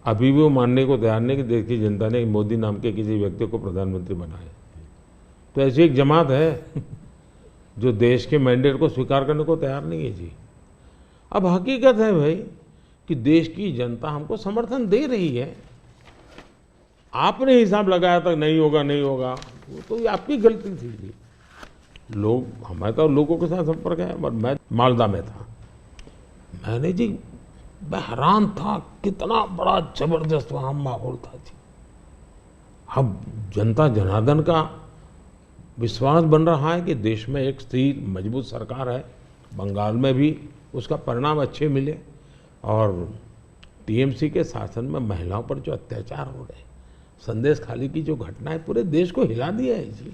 S2: अभी भी वो मानने को तैयार नहीं कि देश की जनता ने मोदी नाम के किसी व्यक्ति को प्रधानमंत्री बनाया। तो ऐसी एक जमात है जो देश के मैंडेट को स्वीकार करने को तैयार नहीं है जी। अब हकीकत है भाई कि देश की जनता हमको समर्थन दे रही है। आपने हिसाब लगाया था नहीं होगा नहीं होगा, वो तो आपकी गलती थी जी। हमारे तो लोगों के साथ संपर्क है। और मैं मालदा में था, मैंने जी मैं हैरान था कितना बड़ा जबरदस्त वहां माहौल था जी। अब जनता जनार्दन का विश्वास बन रहा है कि देश में एक स्थिर मजबूत सरकार है। बंगाल में भी उसका परिणाम अच्छे मिले और टीएमसी के शासन में महिलाओं पर जो अत्याचार हो रहे हैं, संदेश खाली की जो घटना है, पूरे देश को हिला दिया है जी।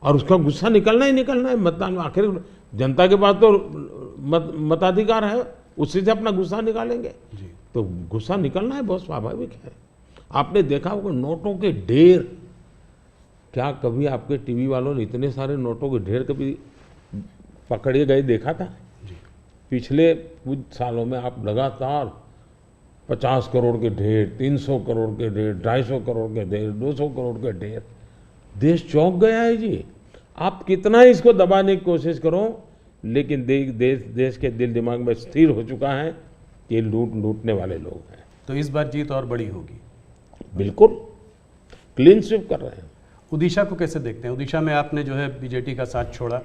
S2: और उसका गुस्सा निकलना ही निकलना है मतदान में। आखिर जनता के पास तो मताधिकार है, उससे से अपना गुस्सा निकालेंगे। तो गुस्सा निकलना है, बहुत स्वाभाविक है। आपने देखा होगा नोटों के ढेर, क्या कभी आपके टीवी वालों ने इतने सारे नोटों के ढेर कभी पकड़े गए देखा था? पिछले कुछ सालों में आप लगातार 50 करोड़ के ढेर, 300 करोड़ के ढेर, 250 करोड़ के ढेर, 200 करोड़ के ढेर, देश चौंक गया है जी। आप कितना ही इसको दबाने की कोशिश करो, लेकिन देश के दिल दिमाग में स्थिर हो चुका है कि ये लूटने वाले लोग हैं।
S1: तो इस बार जीत और बड़ी होगी।
S2: बिल्कुल क्लीन स्वीप कर रहे हैं।
S1: उड़ीसा को कैसे देखते हैं? उड़ीसा में आपने जो है बीजेडी का साथ छोड़ा।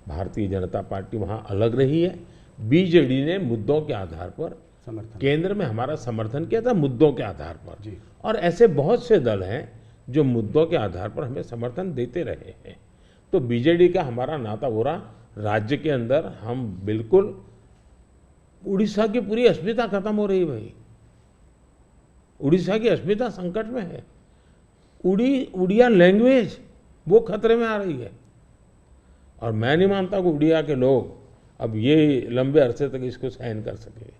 S2: भारतीय जनता पार्टी वहाँ अलग रही है। बीजेडी ने मुद्दों के आधार पर
S1: समर्थन
S2: केंद्र में हमारा समर्थन किया था, मुद्दों के आधार पर।
S1: जी।
S2: और ऐसे बहुत से दल हैं जो मुद्दों के आधार पर हमें समर्थन देते रहे हैं। तो बीजेडी का हमारा नाता हो रहा, राज्य के अंदर हम बिल्कुल, उड़ीसा की पूरी अस्मिता खत्म हो रही है भाई। उड़ीसा की अस्मिता संकट में है। उड़िया लैंग्वेज वो खतरे में आ रही है। और मैं नहीं मानता कि उड़िया के लोग अब ये लंबे अरसे तक इसको सहन कर सके।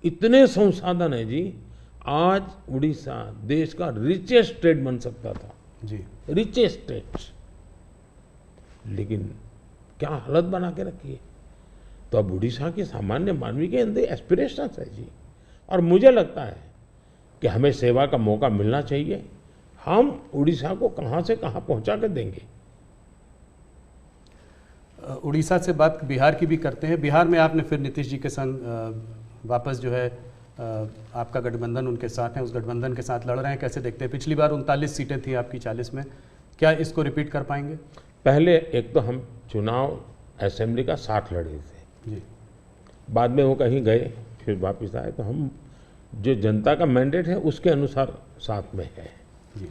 S2: इतने संसाधन है जी। आज उड़ीसा देश का रिचेस्ट स्टेट बन सकता था
S1: जी,
S2: रिचेस्ट स्टेट, लेकिन क्या हालत बना के रखी है। तो अब उड़ीसा के सामान्य मानवी के अंदर एस्पिरेशंस है जी। और मुझे लगता है कि हमें सेवा का मौका मिलना चाहिए। हम उड़ीसा को कहां से कहां पहुंचा कर देंगे।
S1: उड़ीसा से बात बिहार की भी करते हैं। बिहार में आपने फिर नीतीश जी के संग वापस जो है आपका गठबंधन उनके साथ है, उस गठबंधन के साथ लड़ रहे हैं। कैसे देखते हैं? पिछली बार 39 सीटें थी आपकी 40 में, क्या इसको रिपीट कर पाएंगे?
S2: पहले एक तो हम चुनाव असेंबली का साथ लड़े थे
S1: जी,
S2: बाद में वो कहीं गए, फिर वापस आए। तो हम जो जनता का मैंडेट है उसके अनुसार साथ में है
S1: जी,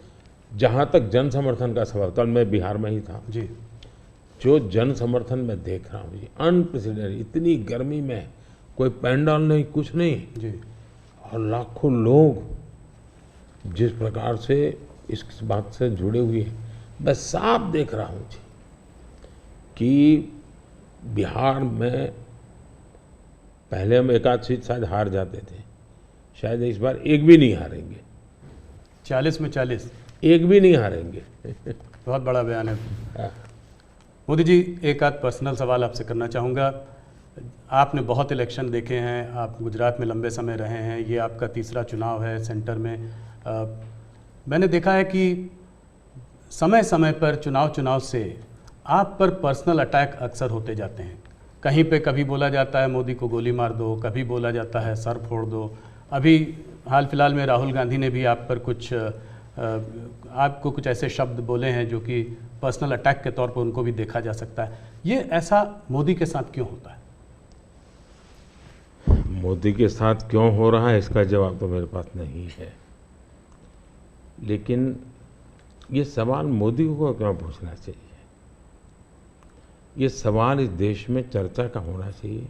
S2: जहाँ तक जन समर्थन का सवाल, कल मैं बिहार में ही था,
S1: जी,
S2: जो जन समर्थन मैं देख रहा हूँ जी, अनप्रेसिडेंटेड। इतनी गर्मी में कोई पैंडल नहीं, कुछ नहीं,
S1: जी,
S2: और लाखों लोग जिस प्रकार से इस बात से जुड़े हुए हैं, मैं साफ देख रहा हूँ जी कि बिहार में पहले हम एक आध सीट शायद हार जाते थे, शायद इस बार एक भी नहीं हारेंगे।
S1: 40 में 40,
S2: एक भी नहीं हारेंगे।
S1: बहुत बड़ा बयान है।
S2: हाँ।
S1: मोदी जी, एक आध पर्सनल सवाल आपसे करना चाहूँगा। आपने बहुत इलेक्शन देखे हैं, आप गुजरात में लंबे समय रहे हैं, ये आपका तीसरा चुनाव है सेंटर में। मैंने देखा है कि समय समय पर चुनाव से आप पर पर्सनल अटैक अक्सर होते जाते हैं। कहीं पे कभी बोला जाता है मोदी को गोली मार दो, कभी बोला जाता है सर फोड़ दो। अभी हाल फिलहाल में राहुल गांधी ने भी आप पर आपको कुछ ऐसे शब्द बोले हैं जो कि पर्सनल अटैक के तौर पर उनको भी देखा जा सकता है। ये ऐसा मोदी के साथ क्यों होता है?
S2: मोदी के साथ क्यों हो रहा है इसका जवाब तो मेरे पास नहीं है, लेकिन ये सवाल मोदी को क्यों पूछना चाहिए? ये सवाल इस देश में चर्चा का होना चाहिए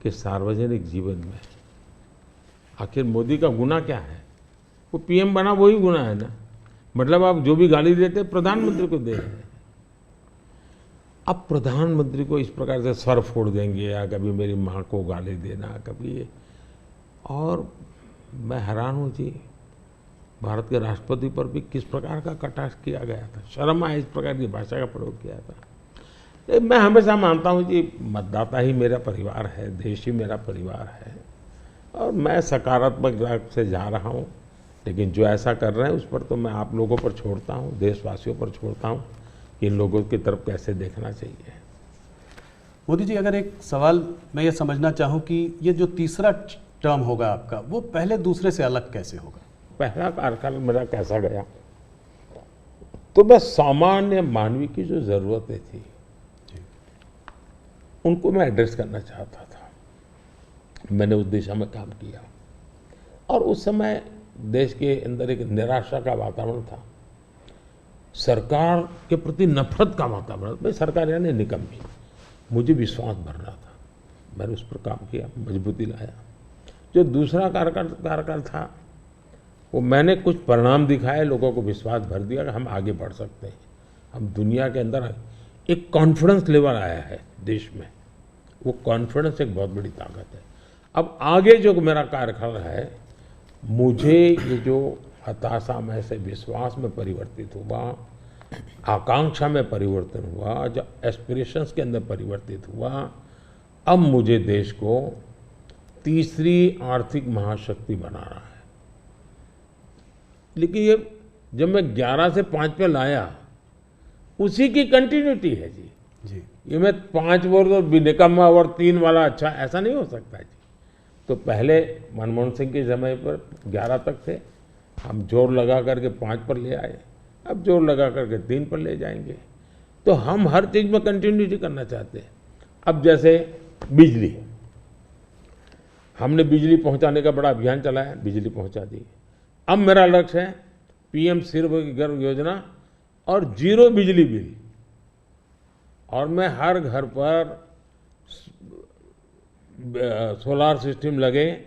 S2: कि सार्वजनिक जीवन में आखिर मोदी का गुनाह क्या है? वो पीएम बना वही गुनाह है ना। मतलब आप जो भी गाली देते हैं प्रधानमंत्री को दे रहे हैं। अब प्रधानमंत्री को इस प्रकार से सर फोड़ देंगे, या कभी मेरी माँ को गाली देना, कभी ये। और मैं हैरान हूँ जी, भारत के राष्ट्रपति पर भी किस प्रकार का कटाक्ष किया गया था। शर्म आए इस प्रकार की भाषा का प्रयोग किया था। मैं हमेशा मानता हूँ जी, मतदाता ही मेरा परिवार है, देश ही मेरा परिवार है, और मैं सकारात्मक राह से जा रहा हूँ। लेकिन जो ऐसा कर रहे हैं उस पर तो मैं आप लोगों पर छोड़ता हूँ, देशवासियों पर छोड़ता हूँ कि इन लोगों की तरफ कैसे देखना चाहिए।
S1: मोदी जी, अगर एक सवाल मैं ये समझना चाहूँ कि ये जो तीसरा टर्म होगा आपका, वो पहले दूसरे से अलग कैसे होगा?
S2: पहला कार्यकाल मेरा कैसा गया, तो मैं सामान्य मानवी की जो ज़रूरतें थी उनको मैं एड्रेस करना चाहता था। मैंने उस दिशा में काम किया, और उस समय देश के अंदर एक निराशा का वातावरण था, सरकार के प्रति नफरत का वातावरण। भाई सरकार यानी निकम्मी, मुझे विश्वास भर रहा था। मैंने उस पर काम किया, मजबूती लाया। जो दूसरा कार्यकाल था वो मैंने कुछ परिणाम दिखाए, लोगों को विश्वास भर दिया कि हम आगे बढ़ सकते हैं, हम दुनिया के अंदर एक कॉन्फिडेंस लेवल आया है देश में। वो कॉन्फिडेंस एक बहुत बड़ी ताकत है। अब आगे जो मेरा कार्यकाल है, मुझे ये जो हताशा में से विश्वास में परिवर्तित हुआ, आकांक्षा में परिवर्तन हुआ, जो एस्पिरेशंस के अंदर परिवर्तित हुआ, अब मुझे देश को तीसरी आर्थिक महाशक्ति बनाना है। लेकिन ये जब मैं 11 से 5 पे लाया, उसी की कंटिन्यूटी है जी।
S1: जी
S2: ये मैं 5 वर्ष और निकम्मा और 3 वाला अच्छा, ऐसा नहीं हो सकता जी। तो पहले मनमोहन सिंह के समय पर 11 तक थे, हम जोर लगा करके 5 पर ले आए, अब जोर लगा करके 3 पर ले जाएंगे। तो हम हर चीज़ में कंटिन्यूटी करना चाहते हैं। अब जैसे बिजली, हमने बिजली पहुंचाने का बड़ा अभियान चलाया, बिजली पहुंचा दी। अब मेरा लक्ष्य है पीएम सूर्यघर योजना और 0 बिजली बिल, और मैं हर घर पर सोलार सिस्टम लगे,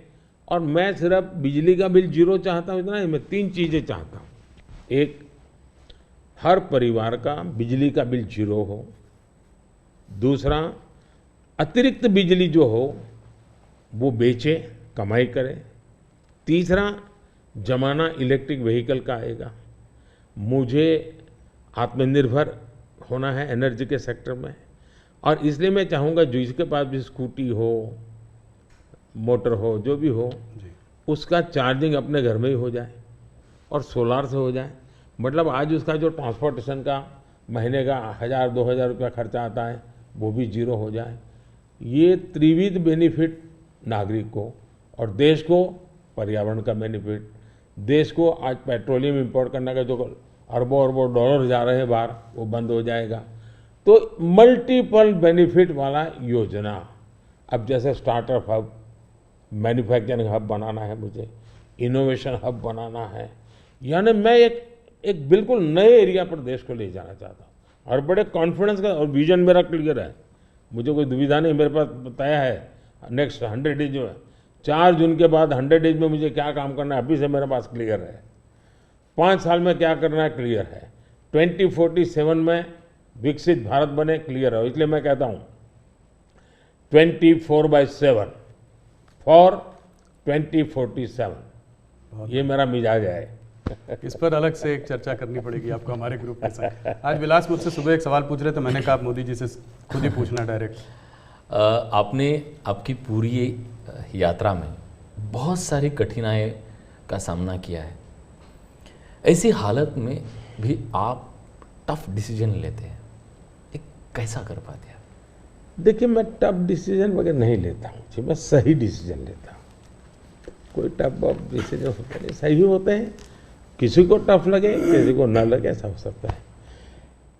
S2: और मैं सिर्फ बिजली का बिल 0 चाहता हूँ, इतना ही, मैं 3 चीज़ें चाहता हूँ। एक, हर परिवार का बिजली का बिल 0 हो। दूसरा, अतिरिक्त बिजली जो हो वो बेचे, कमाई करे। तीसरा, जमाना इलेक्ट्रिक व्हीकल का आएगा। मुझे आत्मनिर्भर होना है एनर्जी के सेक्टर में, और इसलिए मैं चाहूँगा जिसके पास भी स्कूटी हो, मोटर हो, जो भी हो, उसका चार्जिंग अपने घर में ही हो जाए और सोलार से हो जाए। मतलब आज उसका जो ट्रांसपोर्टेशन का महीने का 1000-2000 रुपया खर्चा आता है, वो भी 0 हो जाए। ये त्रिविध बेनिफिट नागरिक को और देश को, पर्यावरण का बेनिफिट, देश को आज पेट्रोलियम इंपोर्ट करने का जो अरबों अरबों डॉलर जा रहे हैं बाहर, वो बंद हो जाएगा। तो मल्टीपल बेनिफिट वाला योजना। अब जैसे स्टार्टअप हब, मैन्युफैक्चरिंग हब बनाना है मुझे, इनोवेशन हब बनाना है, यानी मैं एक बिल्कुल नए एरिया पर देश को ले जाना चाहता हूँ, और बड़े कॉन्फिडेंस का, और विजन मेरा क्लियर है, मुझे कोई दुविधा नहीं, मेरे पास तय है। नेक्स्ट 100 डेज जो है, 4 जून के बाद 100 डेज में मुझे क्या काम करना है, अभी से मेरे पास क्लियर है। 5 साल में क्या करना है, क्लियर है। 2047 में विकसित भारत बने, क्लियर है। इसलिए मैं कहता हूँ 24/7 फॉर 2047, ये मेरा मिजाज है।
S1: इस पर अलग से एक चर्चा करनी पड़ेगी आपको हमारे ग्रुप के साथ। आज विलास मुझसे सुबह एक सवाल पूछ रहे थे, मैंने कहा आप मोदी जी से खुद ही पूछना डायरेक्ट।
S4: आपने आपकी पूरी यात्रा में बहुत सारी कठिनाई का सामना किया है। ऐसी हालत में भी आप टफ डिसीजन लेते हैं, ये कैसा कर पाते हैं?
S2: देखिए, मैं टफ डिसीजन वगैरह नहीं लेता हूँ, मैं सही डिसीजन लेता हूँ। कोई टफ डिसीजन होते नहीं, सही होते हैं। किसी को टफ लगे, किसी को ना लगे, ऐसा हो सकता है।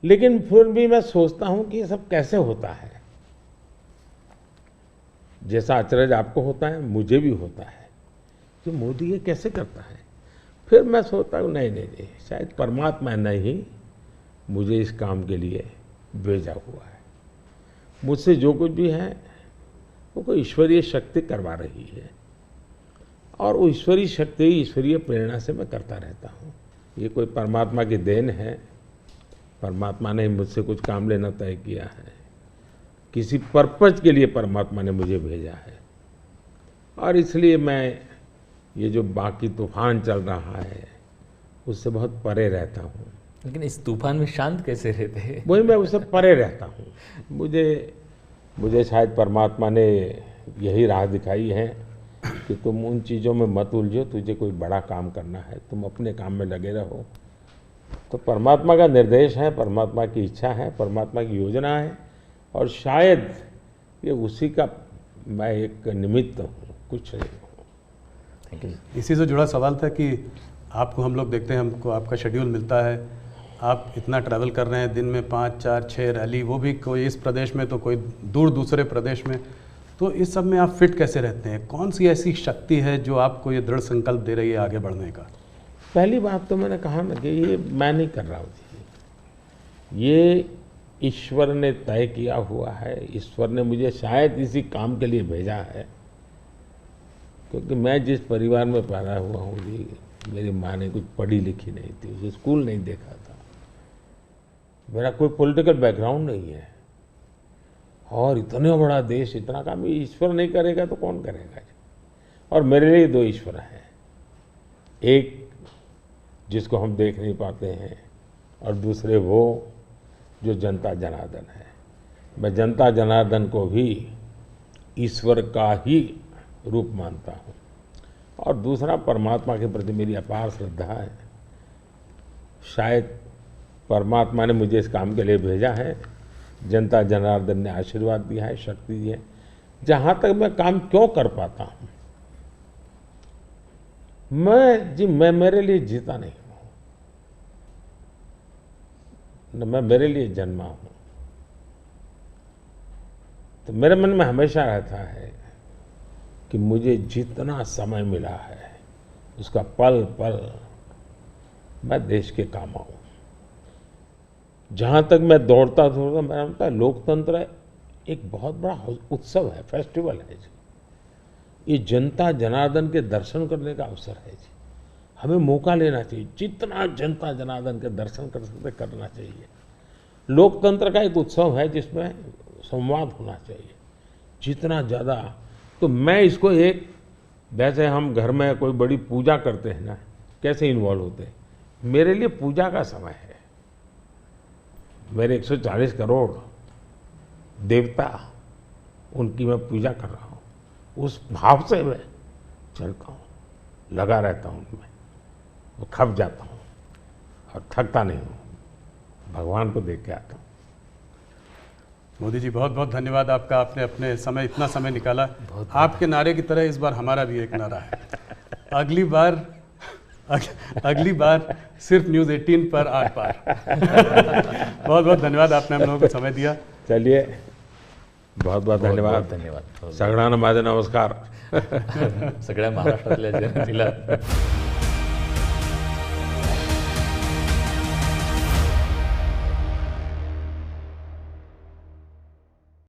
S2: लेकिन फिर भी मैं सोचता हूँ कि ये सब कैसे होता है। जैसा अचरज आपको होता है, मुझे भी होता है कि मोदी ये कैसे करता है। फिर मैं सोचता हूँ नहीं, शायद परमात्मा ने ही मुझे इस काम के लिए भेजा हुआ है। मुझसे जो कुछ भी है वो कोई ईश्वरीय शक्ति करवा रही है, और वो ईश्वरीय शक्ति, ईश्वरीय प्रेरणा से मैं करता रहता हूँ। ये कोई परमात्मा की देन है। परमात्मा ने मुझसे कुछ काम लेना तय किया है, किसी पर्पज के लिए परमात्मा ने मुझे भेजा है, और इसलिए मैं ये जो बाकी तूफान चल रहा है उससे बहुत परे रहता हूँ।
S4: लेकिन इस तूफान में शांत कैसे रहते हैं?
S2: वही, मैं उससे परे रहता हूँ। मुझे शायद परमात्मा ने यही राह दिखाई है कि तुम उन चीज़ों में मत उलझो, तुझे कोई बड़ा काम करना है, तुम अपने काम में लगे रहो। तो परमात्मा का निर्देश है, परमात्मा की इच्छा है, परमात्मा की योजना है, और शायद ये उसी का मैं एक निमित्त हूँ, कुछ नहीं हूँ।
S4: Thank you.
S1: इसी से जुड़ा सवाल था कि आपको हम लोग देखते हैं, हमको आपका शेड्यूल मिलता है, आप इतना ट्रैवल कर रहे हैं, दिन में 5, 4, 6 रैली, वो भी कोई इस प्रदेश में तो कोई दूर दूसरे प्रदेश में, तो इस सब में आप फिट कैसे रहते हैं? कौन सी ऐसी शक्ति है जो आपको ये दृढ़ संकल्प दे रही है आगे बढ़ने का?
S2: पहली बात तो मैंने कहा ना कि ये मैं नहीं कर रहा हूँ, ये ईश्वर ने तय किया हुआ है। ईश्वर ने मुझे शायद इसी काम के लिए भेजा है। क्योंकि मैं जिस परिवार में पैदा हुआ हूँ जी, मेरी माँ ने कुछ पढ़ी लिखी नहीं थी, उसे स्कूल नहीं देखा था, मेरा कोई पॉलिटिकल बैकग्राउंड नहीं है, और इतना बड़ा देश, इतना काम ईश्वर नहीं करेगा तो कौन करेगा जी। और मेरे लिए दो ईश्वर हैं, एक जिसको हम देख नहीं पाते हैं और दूसरे वो जो जनता जनार्दन है। मैं जनता जनार्दन को भी ईश्वर का ही रूप मानता हूँ, और दूसरा परमात्मा के प्रति मेरी अपार श्रद्धा है। शायद परमात्मा ने मुझे इस काम के लिए भेजा है, जनता जनार्दन ने आशीर्वाद दिया है, शक्ति दी है। जहाँ तक मैं काम क्यों कर पाता हूँ, मैं मेरे लिए जीता नहीं हूँ, न मैं मेरे लिए जन्मा हूँ। तो मेरे मन में हमेशा रहता है कि मुझे जितना समय मिला है उसका पल पल मैं देश के काम आऊँ। जहाँ तक मैं दौड़ता मैं मानता है लोकतंत्र एक बहुत बड़ा उत्सव है, फेस्टिवल है जी। ये जनता जनार्दन के दर्शन करने का अवसर है जी। हमें मौका लेना चाहिए, जितना जनता जनार्दन के दर्शन कर सकते करना चाहिए। लोकतंत्र का एक उत्सव है जिसमें संवाद होना चाहिए जितना ज़्यादा। तो मैं इसको एक, वैसे हम घर में कोई बड़ी पूजा करते हैं ना, कैसे इन्वॉल्व होते हैं, मेरे लिए पूजा का समय है। मेरे 140 करोड़ देवता, उनकी मैं पूजा कर रहा हूँ, उस भाव से मैं चलता हूँ, लगा रहता हूँ उनमें, वो खप जाता हूँ और थकता नहीं हूँ, भगवान को देख के आता हूँ।
S1: मोदी जी बहुत बहुत धन्यवाद आपका, आपने अपने समय, इतना समय निकाला। आपके नारे की तरह इस बार हमारा भी एक नारा है, अगली बार सिर्फ न्यूज़ 18 पर आर पार। बहुत बहुत धन्यवाद, आपने हम लोगों को समय दिया।
S2: चलिए, बहुत बहुत धन्यवाद।
S4: धन्यवाद।
S2: सगळ्यांना माझे नमस्कार।
S4: सगळ्या महाराष्ट्रातल्या जनतेला